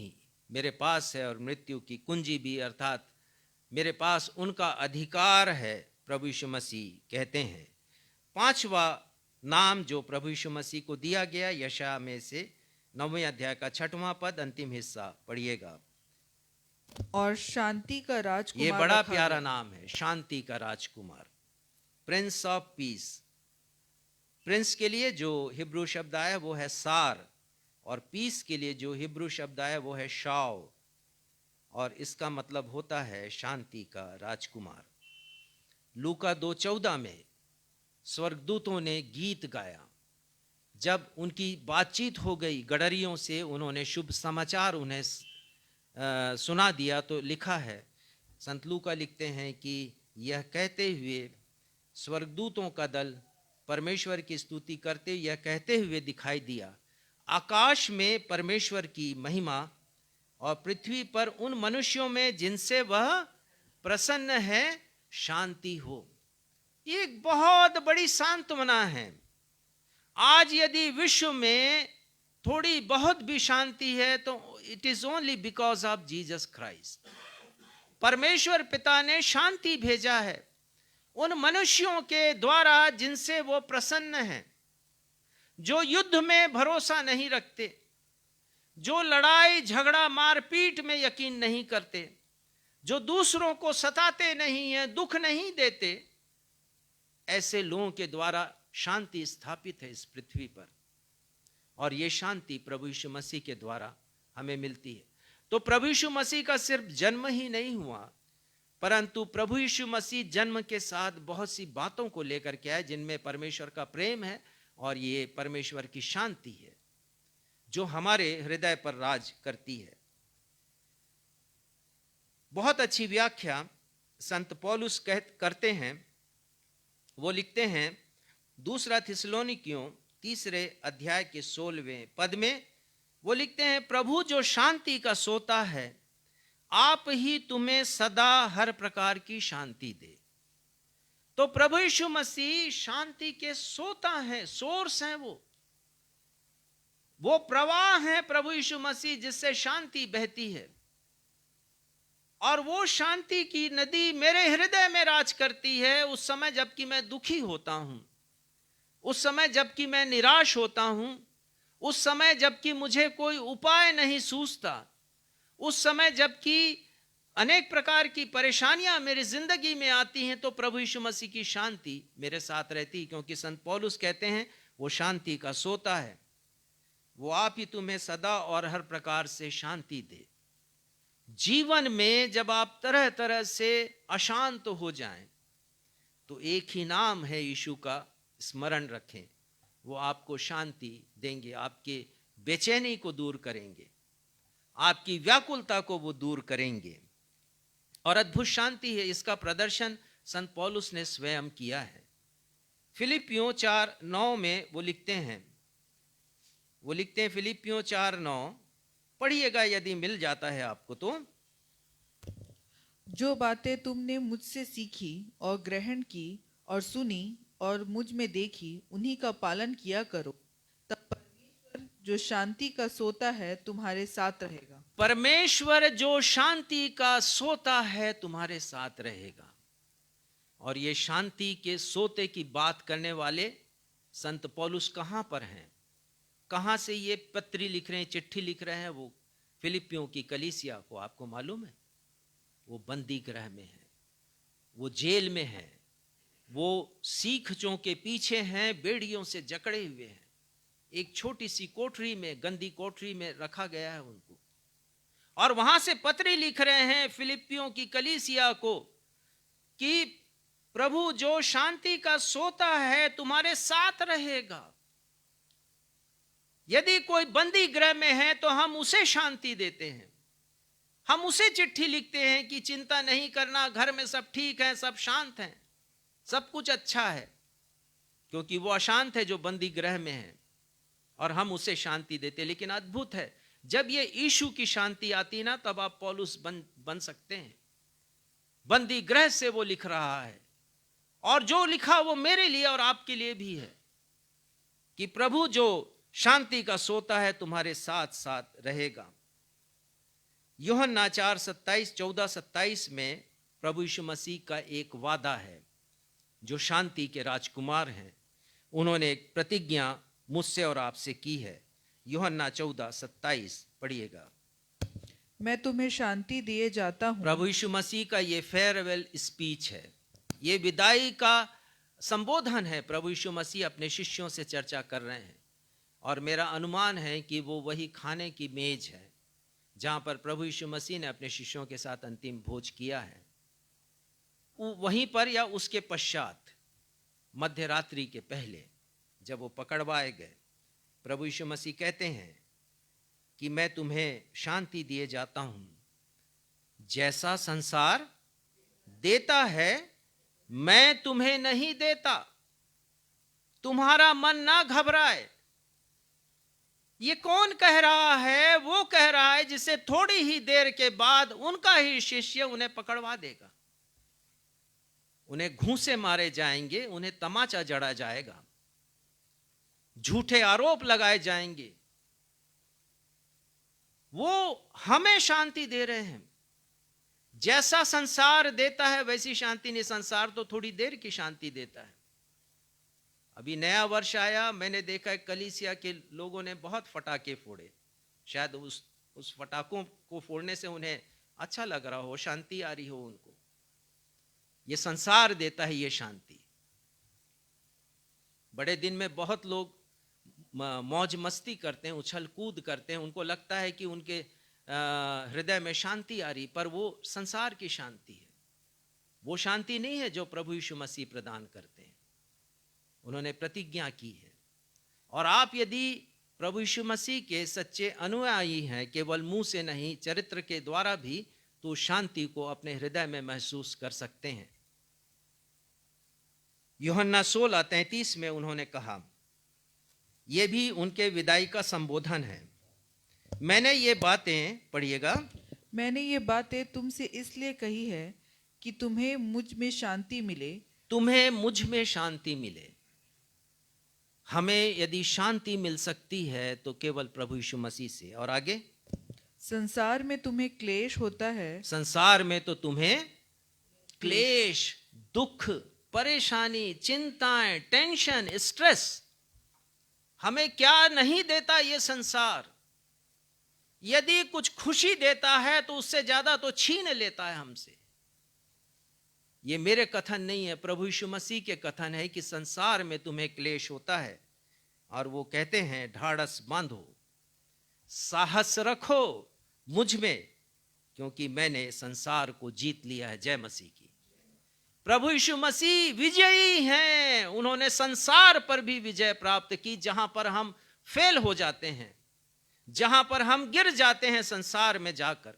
मेरे पास है, और मृत्यु की कुंजी भी, अर्थात मेरे पास उनका अधिकार है, प्रभु यीशु मसीह कहते हैं। 5वां नाम जो प्रभु यीशु मसीह को दिया गया, यशायाह में से 9वें अध्याय का 6वां पद, अंतिम हिस्सा पढ़िएगा। और शांति का राजकुमार, ये बड़ा प्यारा नाम है, शांति का राजकुमार, प्रिंस ऑफ पीस। प्रिंस के लिए जो हिब्रू शब्द आया वो है सार, और पीस के लिए जो हिब्रू शब्द आया वो है शाव, और इसका मतलब होता है शांति का राजकुमार। लूका 2:14 में स्वर्गदूतों ने गीत गाया। जब उनकी बातचीत हो गई गडरियों से, उन्होंने शुभ समाचार उन्हें सुना दिया, तो लिखा है, संत लूका लिखते हैं कि यह कहते हुए स्वर्गदूतों का दल परमेश्वर की स्तुति करते यह कहते हुए दिखाई दिया, आकाश में परमेश्वर की महिमा और पृथ्वी पर उन मनुष्यों में जिनसे वह प्रसन्न है शांति हो। ये एक बहुत बड़ी सांत्वना है। आज यदि विश्व में थोड़ी बहुत भी शांति है तो it is only because of Jesus Christ. परमेश्वर पिता ने शांति भेजा है उन मनुष्यों के द्वारा जिनसे वो प्रसन्न हैं, जो युद्ध में भरोसा नहीं रखते, जो लड़ाई झगड़ा मारपीट में यकीन नहीं करते, जो दूसरों को सताते नहीं हैं, दुख नहीं देते, ऐसे लोगों के द्वारा शांति स्थापित है इस पृथ्वी पर। और ये शांति प्रभु यीशु मसीह के द्वारा हमें मिलती है। तो प्रभु यीशु मसीह का सिर्फ जन्म ही नहीं हुआ, परंतु प्रभु यीशु मसीह जन्म के साथ बहुत सी बातों को लेकर के आए जिनमें परमेश्वर का प्रेम है और ये परमेश्वर की शांति है जो हमारे हृदय पर राज करती है। बहुत अच्छी व्याख्या संत पौलुस करते हैं। वो लिखते हैं 2 थिस्सलुनीकियों 3 अध्याय के 16वें पद में, वो लिखते हैं, प्रभु जो शांति का सोता है आप ही तुम्हें सदा हर प्रकार की शांति दे। तो प्रभु यीशु मसीह शांति के सोता है, सोर्स हैं, वो प्रवाह है प्रभु यीशु मसीह जिससे शांति बहती है। और वो शांति की नदी मेरे हृदय में राज करती है उस समय जबकि मैं दुखी होता हूं, उस समय जबकि मैं निराश होता हूं, उस समय जबकि मुझे कोई उपाय नहीं सूझता, उस समय जबकि अनेक प्रकार की परेशानियां मेरी जिंदगी में आती हैं, तो प्रभु यीशु मसीह की शांति मेरे साथ रहती है। क्योंकि संत पौलुस कहते हैं वो शांति का सोता है, वो आप ही तुम्हें सदा और हर प्रकार से शांति दे। जीवन में जब आप तरह तरह से अशांत हो जाएं तो एक ही नाम है यीशु का स्मरण रखें, वो आपको शांति देंगे, आपके बेचैनी को दूर करेंगे, आपकी व्याकुलता को वो दूर करेंगे। और अद्भुत शांति है, इसका प्रदर्शन संत पौलुस ने स्वयं किया है। फिलिपियों 4:9 में वो लिखते हैं फिलिपियों 4:9, पढ़िएगा यदि मिल जाता है आपको तो। जो बातें तुमने मुझसे सीखी और ग्रहण की और सुनी और मुझ में देखी, उन्हीं का पालन किया करो, तब परमेश्वर जो शांति का सोता है तुम्हारे साथ रहेगा। परमेश्वर जो शांति का सोता है तुम्हारे साथ रहेगा। और ये शांति के सोते की बात करने वाले संत पौलुस कहां पर हैं, कहां से ये पत्री लिख रहे हैं, चिट्ठी लिख रहे हैं? वो फिलिपियों की कलीसिया को, आपको मालूम है वो बंदी गृह में है, वो जेल में है, वो सीखचों के पीछे हैं, बेड़ियों से जकड़े हुए हैं, एक छोटी सी कोठरी में, गंदी कोठरी में रखा गया है उनको। और वहां से पत्री लिख रहे हैं फिलिपियों की कलीसिया को कि प्रभु जो शांति का सोता है तुम्हारे साथ रहेगा। यदि कोई बंदी गृह में है तो हम उसे शांति देते हैं, हम उसे चिट्ठी लिखते हैं कि चिंता नहीं करना, घर में सब ठीक है, सब शांत हैं, सब कुछ अच्छा है, क्योंकि वो अशांत है जो बंदी गृह में है, और हम उसे शांति देते। लेकिन अद्भुत है, जब ये यीशु की शांति आती ना, तब आप पौलुस बन सकते हैं। बंदी गृह से वो लिख रहा है, और जो लिखा वो मेरे लिए और आपके लिए भी है कि प्रभु जो शांति का सोता है तुम्हारे साथ साथ रहेगा। यूहन्ना 4:27 में प्रभु यीशु मसीह का एक वादा है। जो शांति के राजकुमार हैं, उन्होंने एक प्रतिज्ञा मुझसे और आपसे की है। यूहन्ना 14:27 पढ़िएगा। मैं तुम्हें शांति दिए जाता हूँ। प्रभु यीशु मसीह का ये फेयरवेल स्पीच है, ये विदाई का संबोधन है। प्रभु यीशु मसीह अपने शिष्यों से चर्चा कर रहे हैं, और मेरा अनुमान है कि वो वही खाने की मेज है जहां पर प्रभु यीशु मसीह ने अपने शिष्यों के साथ अंतिम भोज किया है। वहीं पर या उसके पश्चात, मध्य रात्रि के पहले, जब वो पकड़वाए गए, प्रभु यीशु मसीह कहते हैं कि मैं तुम्हें शांति दिए जाता हूं, जैसा संसार देता है मैं तुम्हें नहीं देता, तुम्हारा मन ना घबराए। ये कौन कह रहा है? वो कह रहा है जिसे थोड़ी ही देर के बाद उनका ही शिष्य उन्हें पकड़वा देगा, उन्हें घूंसे मारे जाएंगे, उन्हें तमाचा जड़ा जाएगा, झूठे आरोप लगाए जाएंगे। वो हमें शांति दे रहे हैं। जैसा संसार देता है वैसी शांति नहीं। संसार तो थोड़ी देर की शांति देता है। अभी नया वर्ष आया, मैंने देखा है कलीसिया के लोगों ने बहुत फटाके फोड़े। शायद उस फटाकों को फोड़ने से उन्हें अच्छा लग रहा हो, शांति आ रही हो उनको। ये संसार देता है ये शांति। बड़े दिन में बहुत लोग मौज मस्ती करते हैं, उछल कूद करते हैं, उनको लगता है कि उनके हृदय में शांति आ रही, पर वो संसार की शांति है। वो शांति नहीं है जो प्रभु यीशु मसीह प्रदान करते हैं। उन्होंने प्रतिज्ञा की है, और आप यदि प्रभु यीशु मसीह के सच्चे अनुयायी हैं, केवल मुंह से नहीं चरित्र के द्वारा भी, तो शांति को अपने हृदय में महसूस कर सकते हैं। यूहन्ना 16:33 में उन्होंने कहा, यह भी उनके विदाई का संबोधन है, मैंने ये बातें, पढ़िएगा, मैंने ये बातें तुमसे इसलिए कही है कि तुम्हें मुझ में शांति मिले। तुम्हें मुझ में शांति मिले। हमें यदि शांति मिल सकती है तो केवल प्रभु यीशु मसीह से। और आगे, संसार में तुम्हें क्लेश होता है। संसार में तो तुम्हें क्लेश, दुख, परेशानी, चिंताएं, टेंशन, स्ट्रेस। हमें क्या नहीं देता ये संसार? यदि कुछ खुशी देता है तो उससे ज्यादा तो छीन लेता है हमसे। ये मेरे कथन नहीं है, प्रभु यीशु मसीह के कथन है कि संसार में तुम्हें क्लेश होता है, और वो कहते हैं ढाढ़स बांधो, साहस रखो मुझ में, क्योंकि मैंने संसार को जीत लिया है। जय मसीह की। प्रभु यीशु मसीह विजयी हैं। उन्होंने संसार पर भी विजय प्राप्त की। जहां पर हम फेल हो जाते हैं, जहां पर हम गिर जाते हैं संसार में जाकर,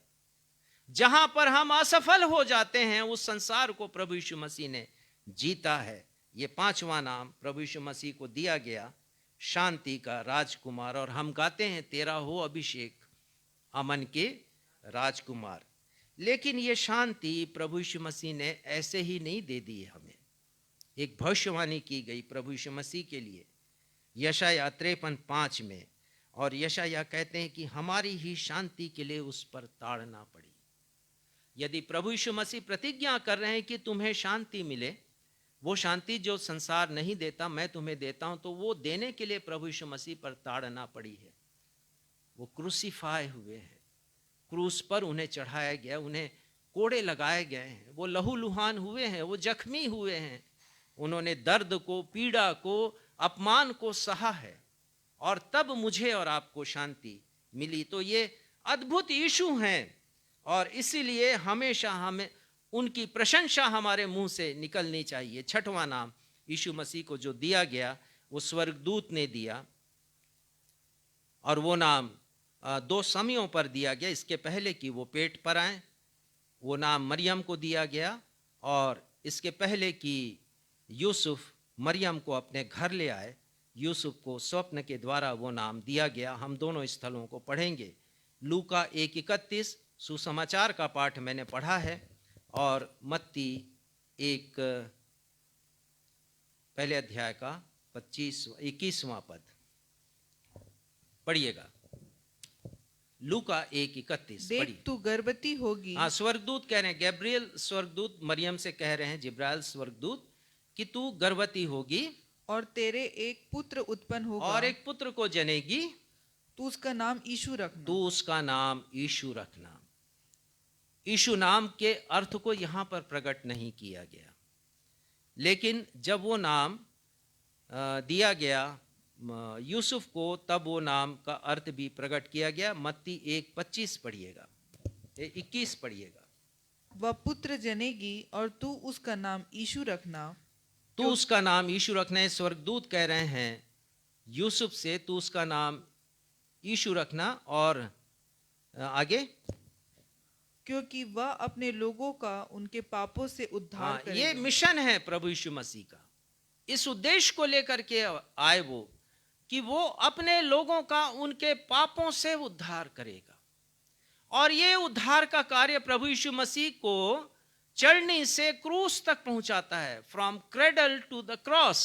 जहां पर हम असफल हो जाते हैं, उस संसार को प्रभु यीशु मसीह ने जीता है। ये 5वां नाम प्रभु यीशु मसीह को दिया गया, शांति का राजकुमार। और हम गाते हैं, तेरा हो अभिषेक अमन के राजकुमार। लेकिन ये शांति प्रभु यीशु मसीह ने ऐसे ही नहीं दे दी हमें। एक भविष्यवाणी की गई प्रभु यीशु मसीह के लिए यशायाह 53:5 में, और यशायाह कहते हैं कि हमारी ही शांति के लिए उस पर ताड़ना पड़ी। यदि प्रभु यीशु मसीह प्रतिज्ञा कर रहे हैं कि तुम्हें शांति मिले, वो शांति जो संसार नहीं देता मैं तुम्हें देता हूं, तो वो देने के लिए प्रभु यीशु मसीह पर ताड़ना पड़ी है। वो क्रूसीफाई हुए हैं, क्रूस पर उन्हें चढ़ाया गया, उन्हें कोड़े लगाए गए हैं, वो लहूलुहान हुए हैं, वो जख्मी हुए हैं, उन्होंने दर्द को, पीड़ा को, अपमान को सहा है, और तब मुझे और आपको शांति मिली। तो ये अद्भुत यीशु हैं, और इसीलिए हमेशा हमें उनकी प्रशंसा हमारे मुंह से निकलनी चाहिए। छठवां नाम यीशु मसीह को जो दिया गया वो स्वर्गदूत ने दिया, और वो नाम 2 समयों पर दिया गया। इसके पहले कि वो पेट पर आए वो नाम मरियम को दिया गया, और इसके पहले कि यूसुफ मरियम को अपने घर ले आए, यूसुफ को स्वप्न के द्वारा वो नाम दिया गया। हम दोनों स्थलों को पढ़ेंगे। लूका 1:31 सुसमाचार का पाठ मैंने पढ़ा है, और मत्ती 1 पहले अध्याय का 21वां पद पढ़िएगा। लूका 1:31। देख तू गर्भवती होगी। हाँ, स्वर्गदूत कह रहे हैं, गैब्रियल स्वर्गदूत मरियम से कह रहे हैं, जिब्राइल स्वर्गदूत, कि तू गर्भवती होगी और तेरे एक पुत्र उत्पन्न होगा, और एक पुत्र को जनेगी, तू उसका नाम यीशु रखना। तू उसका नाम यीशु रखना। यीशु नाम के अर्थ को यहां पर प्रकट नहीं किया गया, लेकिन जब वो नाम दिया गया यूसुफ को, तब वो नाम का अर्थ भी प्रकट किया गया। मत्ती 1:25 पढ़िएगा, 21 पढ़िएगा। वह पुत्र जनेगी और तू उसका नाम यीशु रखना। तू उसका नाम यीशु रखना है। स्वर्गदूत कह रहे हैं यूसुफ से, तू उसका नाम यीशु रखना। और आगे, क्योंकि वह अपने लोगों का उनके पापों से उद्धार करेगा। ये मिशन है प्रभु यीशु मसीह का। इस उद्देश्य को लेकर के आए वो, कि वो अपने लोगों का उनके पापों से उद्धार करेगा। और ये उद्धार का कार्य प्रभु यीशु मसीह को चढ़नी से क्रूस तक पहुंचाता है, from cradle to the cross.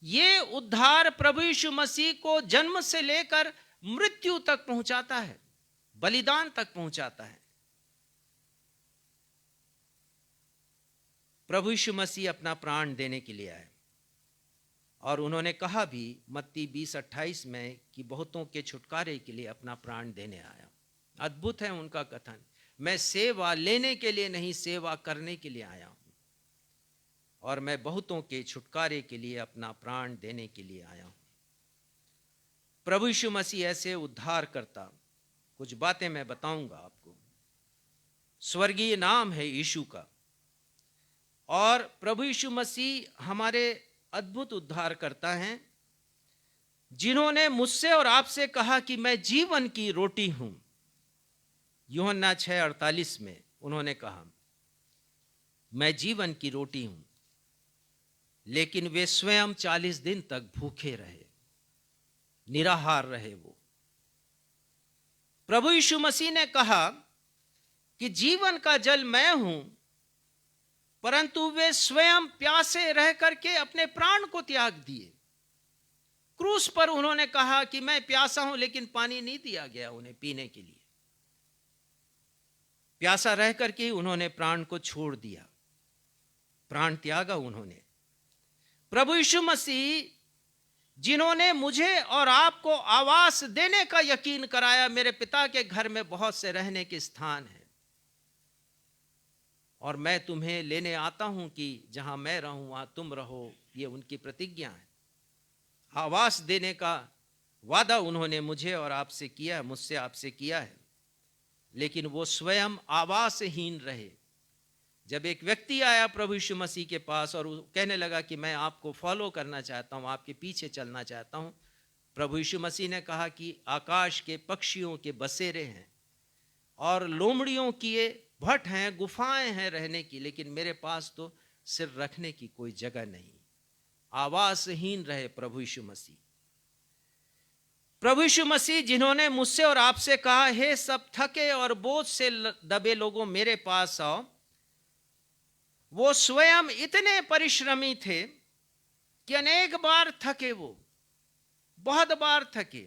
ये उद्धार प्रभु यीशु मसीह को जन्म से लेकर मृत्यु तक पहुंचाता है, बलिदान तक पहुंचाता है। प्रभु यीशु मसीह अपना प्राण देने के लिए आए, और उन्होंने कहा भी मत्ती 20:28 में कि बहुतों के छुटकारे के लिए अपना प्राण देने आया। अद्भुत है उनका कथन, मैं सेवा लेने के लिए नहीं, सेवा करने के लिए आया हूं, और मैं बहुतों के छुटकारे के लिए अपना प्राण देने के लिए आया हूं। प्रभु यीशु मसीह ऐसे उद्धार करता, कुछ बातें मैं बताऊंगा आपको। स्वर्गीय नाम है यीशु का, और प्रभु यीशु मसीह हमारे अद्भुत उद्धार करता है, जिन्होंने मुझसे और आपसे कहा कि मैं जीवन की रोटी हूं। यूहन्ना 6:48 में उन्होंने कहा मैं जीवन की रोटी हूं, लेकिन वे स्वयं 40 दिन तक भूखे रहे, निराहार रहे। वो प्रभु यीशु मसीह ने कहा कि जीवन का जल मैं हूं, परंतु वे स्वयं प्यासे रह करके अपने प्राण को त्याग दिए। क्रूस पर उन्होंने कहा कि मैं प्यासा हूं, लेकिन पानी नहीं दिया गया उन्हें पीने के लिए। प्यासा रह करके उन्होंने प्राण को छोड़ दिया, प्राण त्यागा उन्होंने। प्रभु यीशु मसीह जिन्होंने मुझे और आपको आवास देने का यकीन कराया, मेरे पिता के घर में बहुत से रहने के स्थान हैं, और मैं तुम्हें लेने आता हूं कि जहां मैं रहूं वहां तुम रहो, ये उनकी प्रतिज्ञा है। आवास देने का वादा उन्होंने मुझे और आपसे किया है, मुझसे आपसे किया है, लेकिन वो स्वयं आवासहीन रहे। जब एक व्यक्ति आया प्रभु यीशु मसीह के पास और कहने लगा कि मैं आपको फॉलो करना चाहता हूं, आपके पीछे चलना चाहता हूं, प्रभु यीशु मसीह ने कहा कि आकाश के पक्षियों के बसेरे हैं और लोमड़ियों की भट्ट हैं, गुफाएं हैं रहने की, लेकिन मेरे पास तो सिर रखने की कोई जगह नहीं। आवासहीन रहे प्रभु यीशु मसीह। प्रभु यीशु मसीह जिन्होंने मुझसे और आपसे कहा, हे सब थके और बोझ से दबे लोगों मेरे पास आओ, वो स्वयं इतने परिश्रमी थे कि अनेक बार थके, वो बहुत बार थके,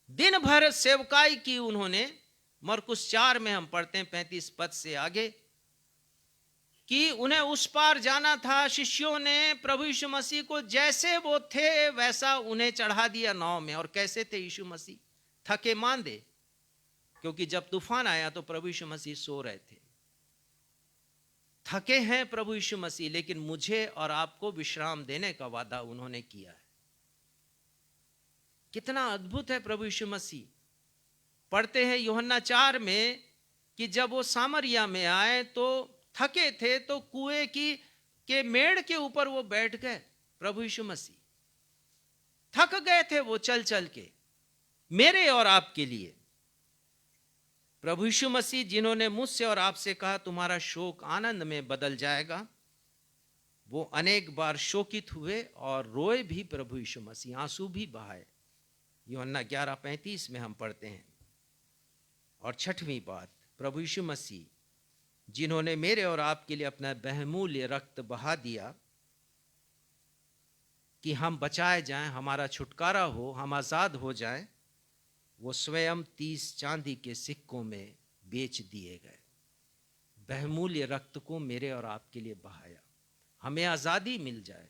दिन भर सेवकाई की उन्होंने। मरकुस 4 में हम पढ़ते हैं 35 पद से आगे कि उन्हें उस पार जाना था। शिष्यों ने प्रभु यीशु मसीह को जैसे वो थे वैसा उन्हें चढ़ा दिया नाव में। और कैसे थे यीशु मसीह? थके मांदे, क्योंकि जब तूफान आया तो प्रभु यीशु मसीह सो रहे थे। थके हैं प्रभु यीशु मसीह, लेकिन मुझे और आपको विश्राम देने का वादा उन्होंने किया है। कितना अद्भुत है प्रभु यीशु मसीह। पढ़ते हैं यूहन्ना 4 में कि जब वो सामरिया में आए तो थके थे, तो कुएं के मेड़ के ऊपर वो बैठ गए। प्रभु यीशु मसीह थक गए थे वो चल चल के, मेरे और आपके लिए। प्रभु यीशु मसीह जिन्होंने मुझसे और आपसे कहा तुम्हारा शोक आनंद में बदल जाएगा, वो अनेक बार शोकित हुए और रोए भी। प्रभु यीशु मसीह आंसू भी बहाए। यूहन्ना 11:35 में हम पढ़ते हैं। और 6वीं बात, प्रभु यीशु मसीह जिन्होंने मेरे और आपके लिए अपना बहुमूल्य रक्त बहा दिया कि हम बचाए जाएं, हमारा छुटकारा हो, हम आजाद हो जाएं, वो स्वयं 30 चांदी के सिक्कों में बेच दिए गए। बहुमूल्य रक्त को मेरे और आपके लिए बहाया, हमें आजादी मिल जाए,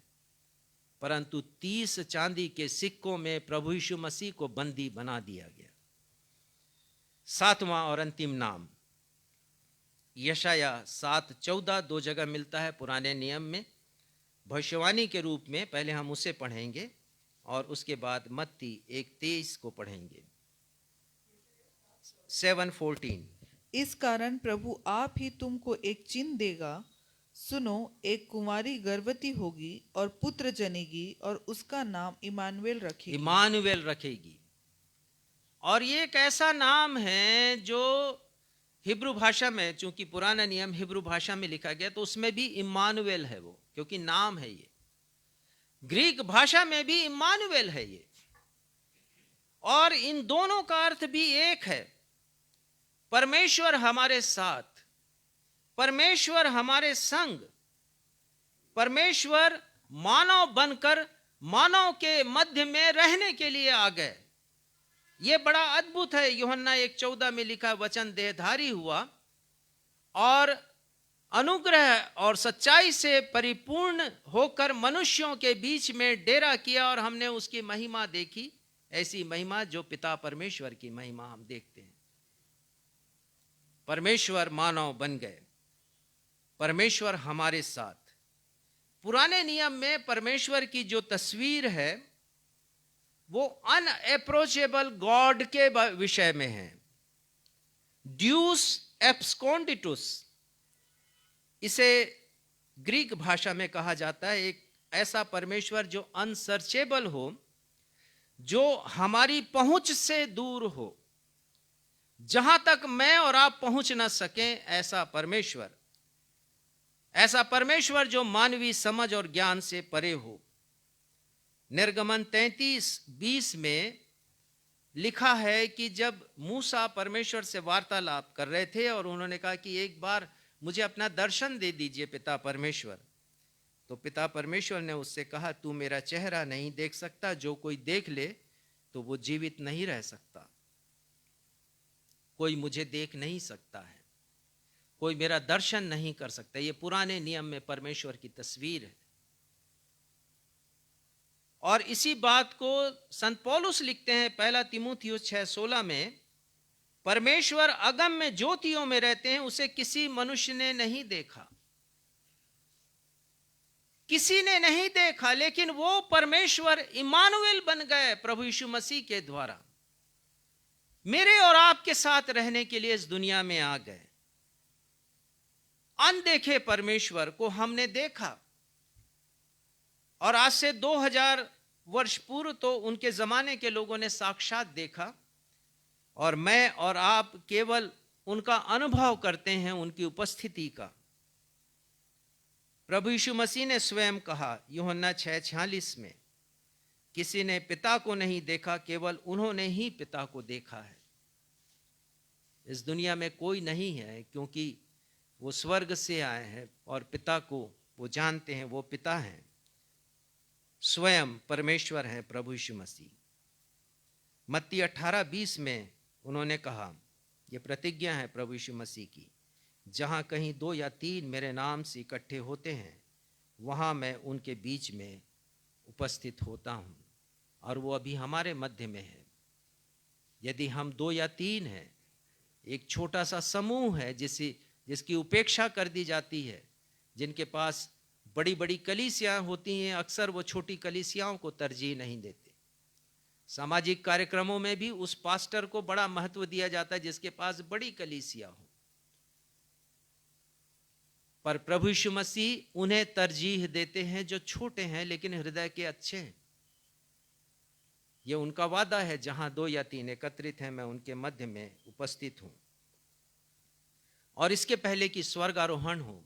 परंतु 30 चांदी के सिक्कों में प्रभु यीशु मसीह को बंदी बना दिया गया। 7वां और अंतिम नाम यशाया 7:14 2 जगह मिलता है पुराने नियम में भविष्यवाणी के रूप में। पहले हम उसे पढ़ेंगे और उसके बाद मत्ती 1:23 को पढ़ेंगे। 7:14 इस कारण प्रभु आप ही तुमको एक चिन्ह देगा, सुनो, एक कुंवारी गर्भवती होगी और पुत्र जनेगी और उसका नाम इमानुएल रखेगी। इमानुएल रखेगी। और ये एक ऐसा नाम है जो हिब्रू भाषा में, चूंकि पुराना नियम हिब्रू भाषा में लिखा गया तो उसमें भी इमानुएल है वो, क्योंकि नाम है ये। ग्रीक भाषा में भी इमानुएल है ये, और इन दोनों का अर्थ भी एक है, परमेश्वर हमारे साथ, परमेश्वर हमारे संग, परमेश्वर मानव बनकर मानव के मध्य में रहने के लिए आ गए। ये बड़ा अद्भुत है। यूहन्ना 1:14 में लिखा, वचन देहधारी हुआ और अनुग्रह और सच्चाई से परिपूर्ण होकर मनुष्यों के बीच में डेरा किया और हमने उसकी महिमा देखी, ऐसी महिमा जो पिता परमेश्वर की महिमा हम देखते हैं। परमेश्वर मानव बन गए, परमेश्वर हमारे साथ। पुराने नियम में परमेश्वर की जो तस्वीर है वो अनअप्रोचेबल गॉड के विषय में है। ड्यूस एब्सकॉन्डिटुस इसे ग्रीक भाषा में कहा जाता है। एक ऐसा परमेश्वर जो अनसर्चेबल हो, जो हमारी पहुंच से दूर हो, जहां तक मैं और आप पहुंच ना सकें, ऐसा परमेश्वर। ऐसा परमेश्वर जो मानवीय समझ और ज्ञान से परे हो। निर्गमन 33:20 में लिखा है कि जब मूसा परमेश्वर से वार्तालाप कर रहे थे और उन्होंने कहा कि एक बार मुझे अपना दर्शन दे दीजिए पिता परमेश्वर, तो पिता परमेश्वर ने उससे कहा, तू मेरा चेहरा नहीं देख सकता, जो कोई देख ले तो वो जीवित नहीं रह सकता। कोई मुझे देख नहीं सकता है, कोई मेरा दर्शन नहीं कर सकता। ये पुराने नियम में परमेश्वर की तस्वीर है। और इसी बात को संत पौलुस लिखते हैं 1 तीमुथियुस 6:16 में, परमेश्वर अगम्य ज्योतियों में रहते हैं, उसे किसी मनुष्य ने नहीं देखा, किसी ने नहीं देखा, लेकिन वो परमेश्वर इमानुएल बन गए प्रभु यीशु मसीह के द्वारा, मेरे और आपके साथ रहने के लिए इस दुनिया में आ गए। अनदेखे परमेश्वर को हमने देखा। और आज से 2000 वर्ष पूर्व तो उनके जमाने के लोगों ने साक्षात देखा, और मैं और आप केवल उनका अनुभव करते हैं, उनकी उपस्थिति का। प्रभु यीशु मसीह ने स्वयं कहा यूहन्ना 6:46 में, किसी ने पिता को नहीं देखा, केवल उन्होंने ही पिता को देखा है। इस दुनिया में कोई नहीं है, क्योंकि वो स्वर्ग से आए हैं और पिता को वो जानते हैं, वो पिता हैं, स्वयं परमेश्वर हैं, प्रभु यीशु मसीह। मत्ती 18:20 में उन्होंने कहा, ये प्रतिज्ञा है प्रभु यीशु मसीह की, जहाँ कहीं 2 या 3 मेरे नाम से इकट्ठे होते हैं, वहाँ मैं उनके बीच में उपस्थित होता हूँ। और वो अभी हमारे मध्य में है। यदि हम 2 या 3 हैं, एक छोटा सा समूह है जिसकी उपेक्षा कर दी जाती है, जिनके पास बड़ी बड़ी कलीसियाँ होती हैं, अक्सर वो छोटी कलीसियाओं को तरजीह नहीं देते। सामाजिक कार्यक्रमों में भी उस पास्टर को बड़ा महत्व दिया जाता है जिसके पास बड़ी कलीसिया हो, पर प्रभु यीशु मसीह उन्हें तरजीह देते हैं जो छोटे हैं लेकिन हृदय के अच्छे हैं। ये उनका वादा है, जहां 2 या 3 एकत्रित हैं, मैं उनके मध्य में उपस्थित हूं। और इसके पहले कि स्वर्ग आरोहण हो,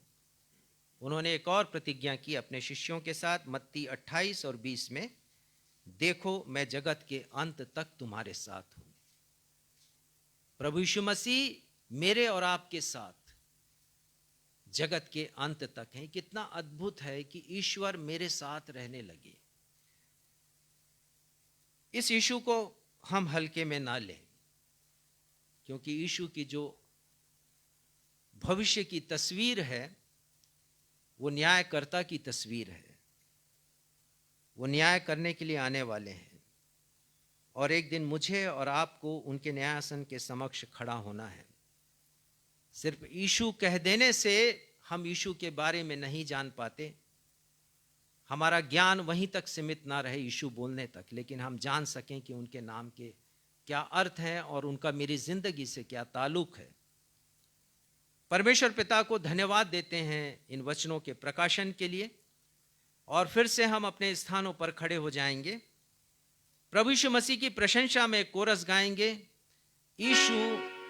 उन्होंने एक और प्रतिज्ञा की अपने शिष्यों के साथ, मत्ती 28 और 20 में, देखो मैं जगत के अंत तक तुम्हारे साथ हूं। प्रभु यीशु मसीह मेरे और आपके साथ जगत के अंत तक है। कितना अद्भुत है कि ईश्वर मेरे साथ रहने लगे। इस यीशु को हम हल्के में ना लें, क्योंकि यीशु की जो भविष्य की तस्वीर है वो न्यायकर्ता की तस्वीर है। वो न्याय करने के लिए आने वाले हैं और एक दिन मुझे और आपको उनके न्यायासन के समक्ष खड़ा होना है। सिर्फ यीशु कह देने से हम यीशु के बारे में नहीं जान पाते। हमारा ज्ञान वहीं तक सीमित ना रहे यीशु बोलने तक, लेकिन हम जान सकें कि उनके नाम के क्या अर्थ हैं और उनका मेरी जिंदगी से क्या ताल्लुक है। परमेश्वर पिता को धन्यवाद देते हैं इन वचनों के प्रकाशन के लिए। और फिर से हम अपने स्थानों पर खड़े हो जाएंगे। प्रभु यीशु मसीह की प्रशंसा में कोरस गाएंगे। यीशु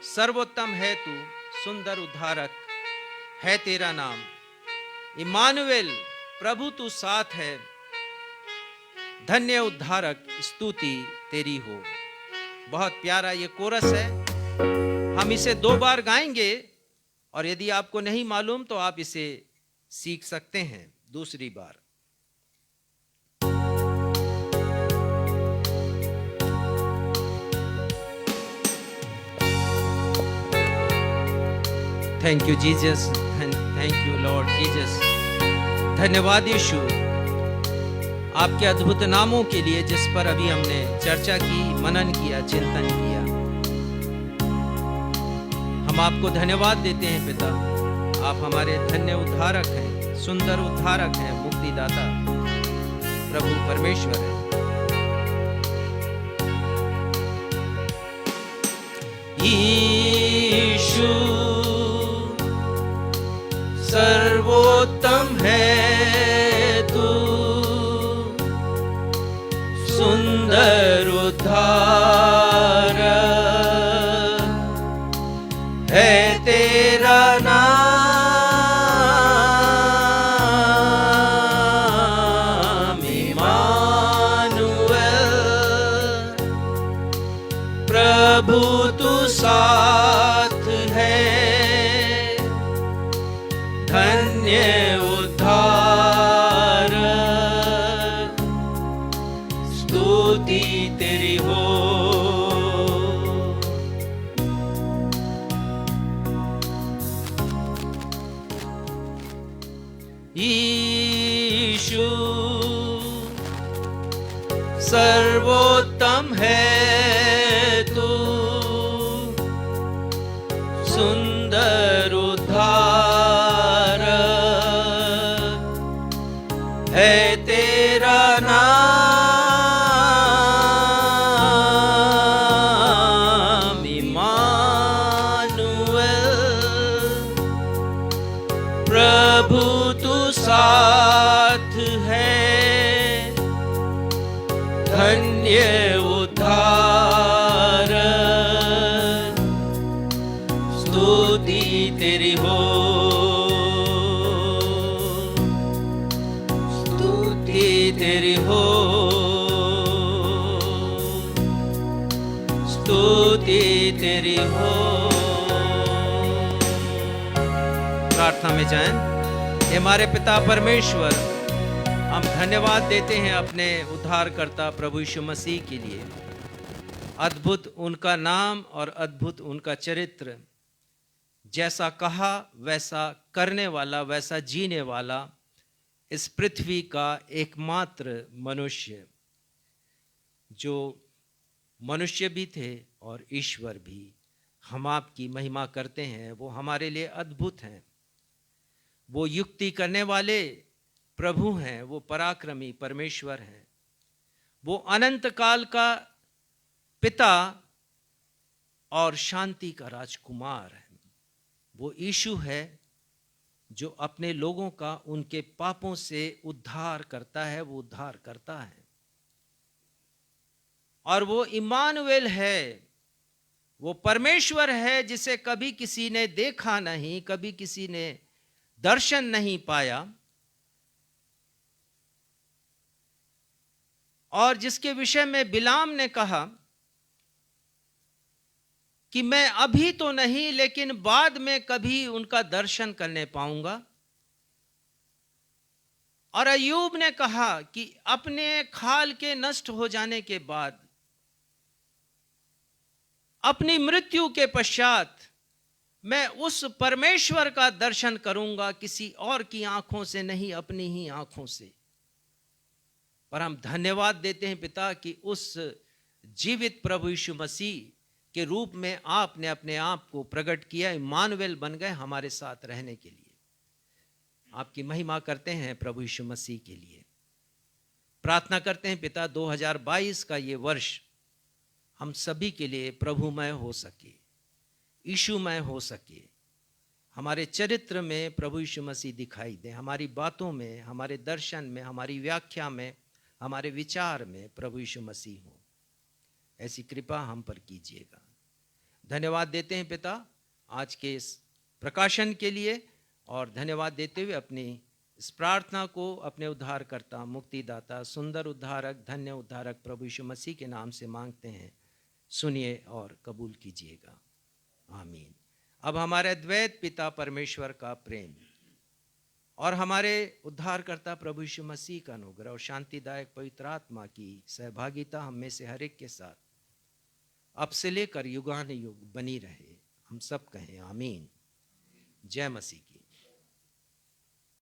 सर्वोत्तम है तू, सुंदर उद्धारक है तेरा नाम। इमानुएल प्रभु तू साथ है, धन्य उद्धारक स्तुति तेरी हो। बहुत प्यारा ये कोरस है। हम इसे 2 बार गाएंगे और यदि आपको नहीं मालूम तो आप इसे सीख सकते हैं दूसरी बार। Thank you Jesus, thank you Lord Jesus. धन्यवाद यीशु आपके अद्भुत नामों के लिए जिस पर अभी हमने चर्चा की, मनन किया, चिंतन किया। हम आपको धन्यवाद देते हैं पिता। आप हमारे धन्य उद्धारक हैं, सुंदर उद्धारक हैं, मुक्तिदाता प्रभु परमेश्वर है। यीशु सर्वोत्तम है तू, सुंदर उद्धार है तेरा नाम। इमानुएल प्रभु तू साथ है, धन्य उद्धार स्तुति तेरी हो। यीशु सर्वोत्तम है तू, सुंदर उद्धार है तेरा नाम। इमानुएल प्रभु तू साथ है, धन्य उद्धार स्तुति तेरी हो। स्तुति तेरी हो। मर्जी तेरी हो। प्रार्थना में जाएं। हे हमारे पिता परमेश्वर, हम धन्यवाद देते हैं अपने उद्धारकर्ता प्रभु यीशु मसीह के लिए। अद्भुत उनका नाम और अद्भुत उनका चरित्र, जैसा कहा वैसा करने वाला, वैसा जीने वाला, इस पृथ्वी का एकमात्र मनुष्य, जो मनुष्य भी थे और ईश्वर भी। हम आपकी महिमा करते हैं। वो हमारे लिए अद्भुत हैं। वो युक्ति करने वाले प्रभु हैं। वो पराक्रमी परमेश्वर हैं। वो अनंत काल का पिता और शांति का राजकुमार है। वो यीशु है जो अपने लोगों का उनके पापों से उद्धार करता है। वो उद्धार करता है। और वो इम्मानुएल है। वो परमेश्वर है जिसे कभी किसी ने देखा नहीं, कभी किसी ने दर्शन नहीं पाया, और जिसके विषय में बिलाम ने कहा कि मैं अभी तो नहीं, लेकिन बाद में कभी उनका दर्शन करने पाऊंगा। और अय्यूब ने कहा कि अपने खाल के नष्ट हो जाने के बाद, अपनी मृत्यु के पश्चात, मैं उस परमेश्वर का दर्शन करूंगा, किसी और की आंखों से नहीं, अपनी ही आंखों से। पर हम धन्यवाद देते हैं पिता कि उस जीवित प्रभु यीशु मसीह के रूप में आपने अपने आप को प्रकट किया, इम्मानुएल बन गए हमारे साथ रहने के लिए। आपकी महिमा करते हैं प्रभु यीशु मसीह के लिए। प्रार्थना करते हैं पिता 2022 का ये वर्ष हम सभी के लिए प्रभुमय हो सके, यीशुमय हो सके। हमारे चरित्र में प्रभु यीशु मसीह दिखाई दे, हमारी बातों में, हमारे दर्शन में, हमारी व्याख्या में, हमारे विचार में प्रभु यीशु मसीह हो। ऐसी कृपा हम पर कीजिएगा। धन्यवाद देते हैं पिता आज के इस प्रकाशन के लिए, और धन्यवाद देते हुए अपनी इस प्रार्थना को अपने उद्धारकर्ता, मुक्तिदाता, सुंदर उद्धारक, धन्य उद्धारक प्रभु यीशु मसीह के नाम से मांगते हैं। सुनिए और कबूल कीजिएगा। आमीन। अब हमारे द्वैत पिता परमेश्वर का प्रेम और हमारे उद्धारकर्ता प्रभु यीशु मसीह का अनुग्रह और शांतिदायक पवित्र आत्मा की सहभागिता हम में से हर एक के साथ अब से लेकर युगान युग बनी रहे। हम सब कहें आमीन। जय मसीह।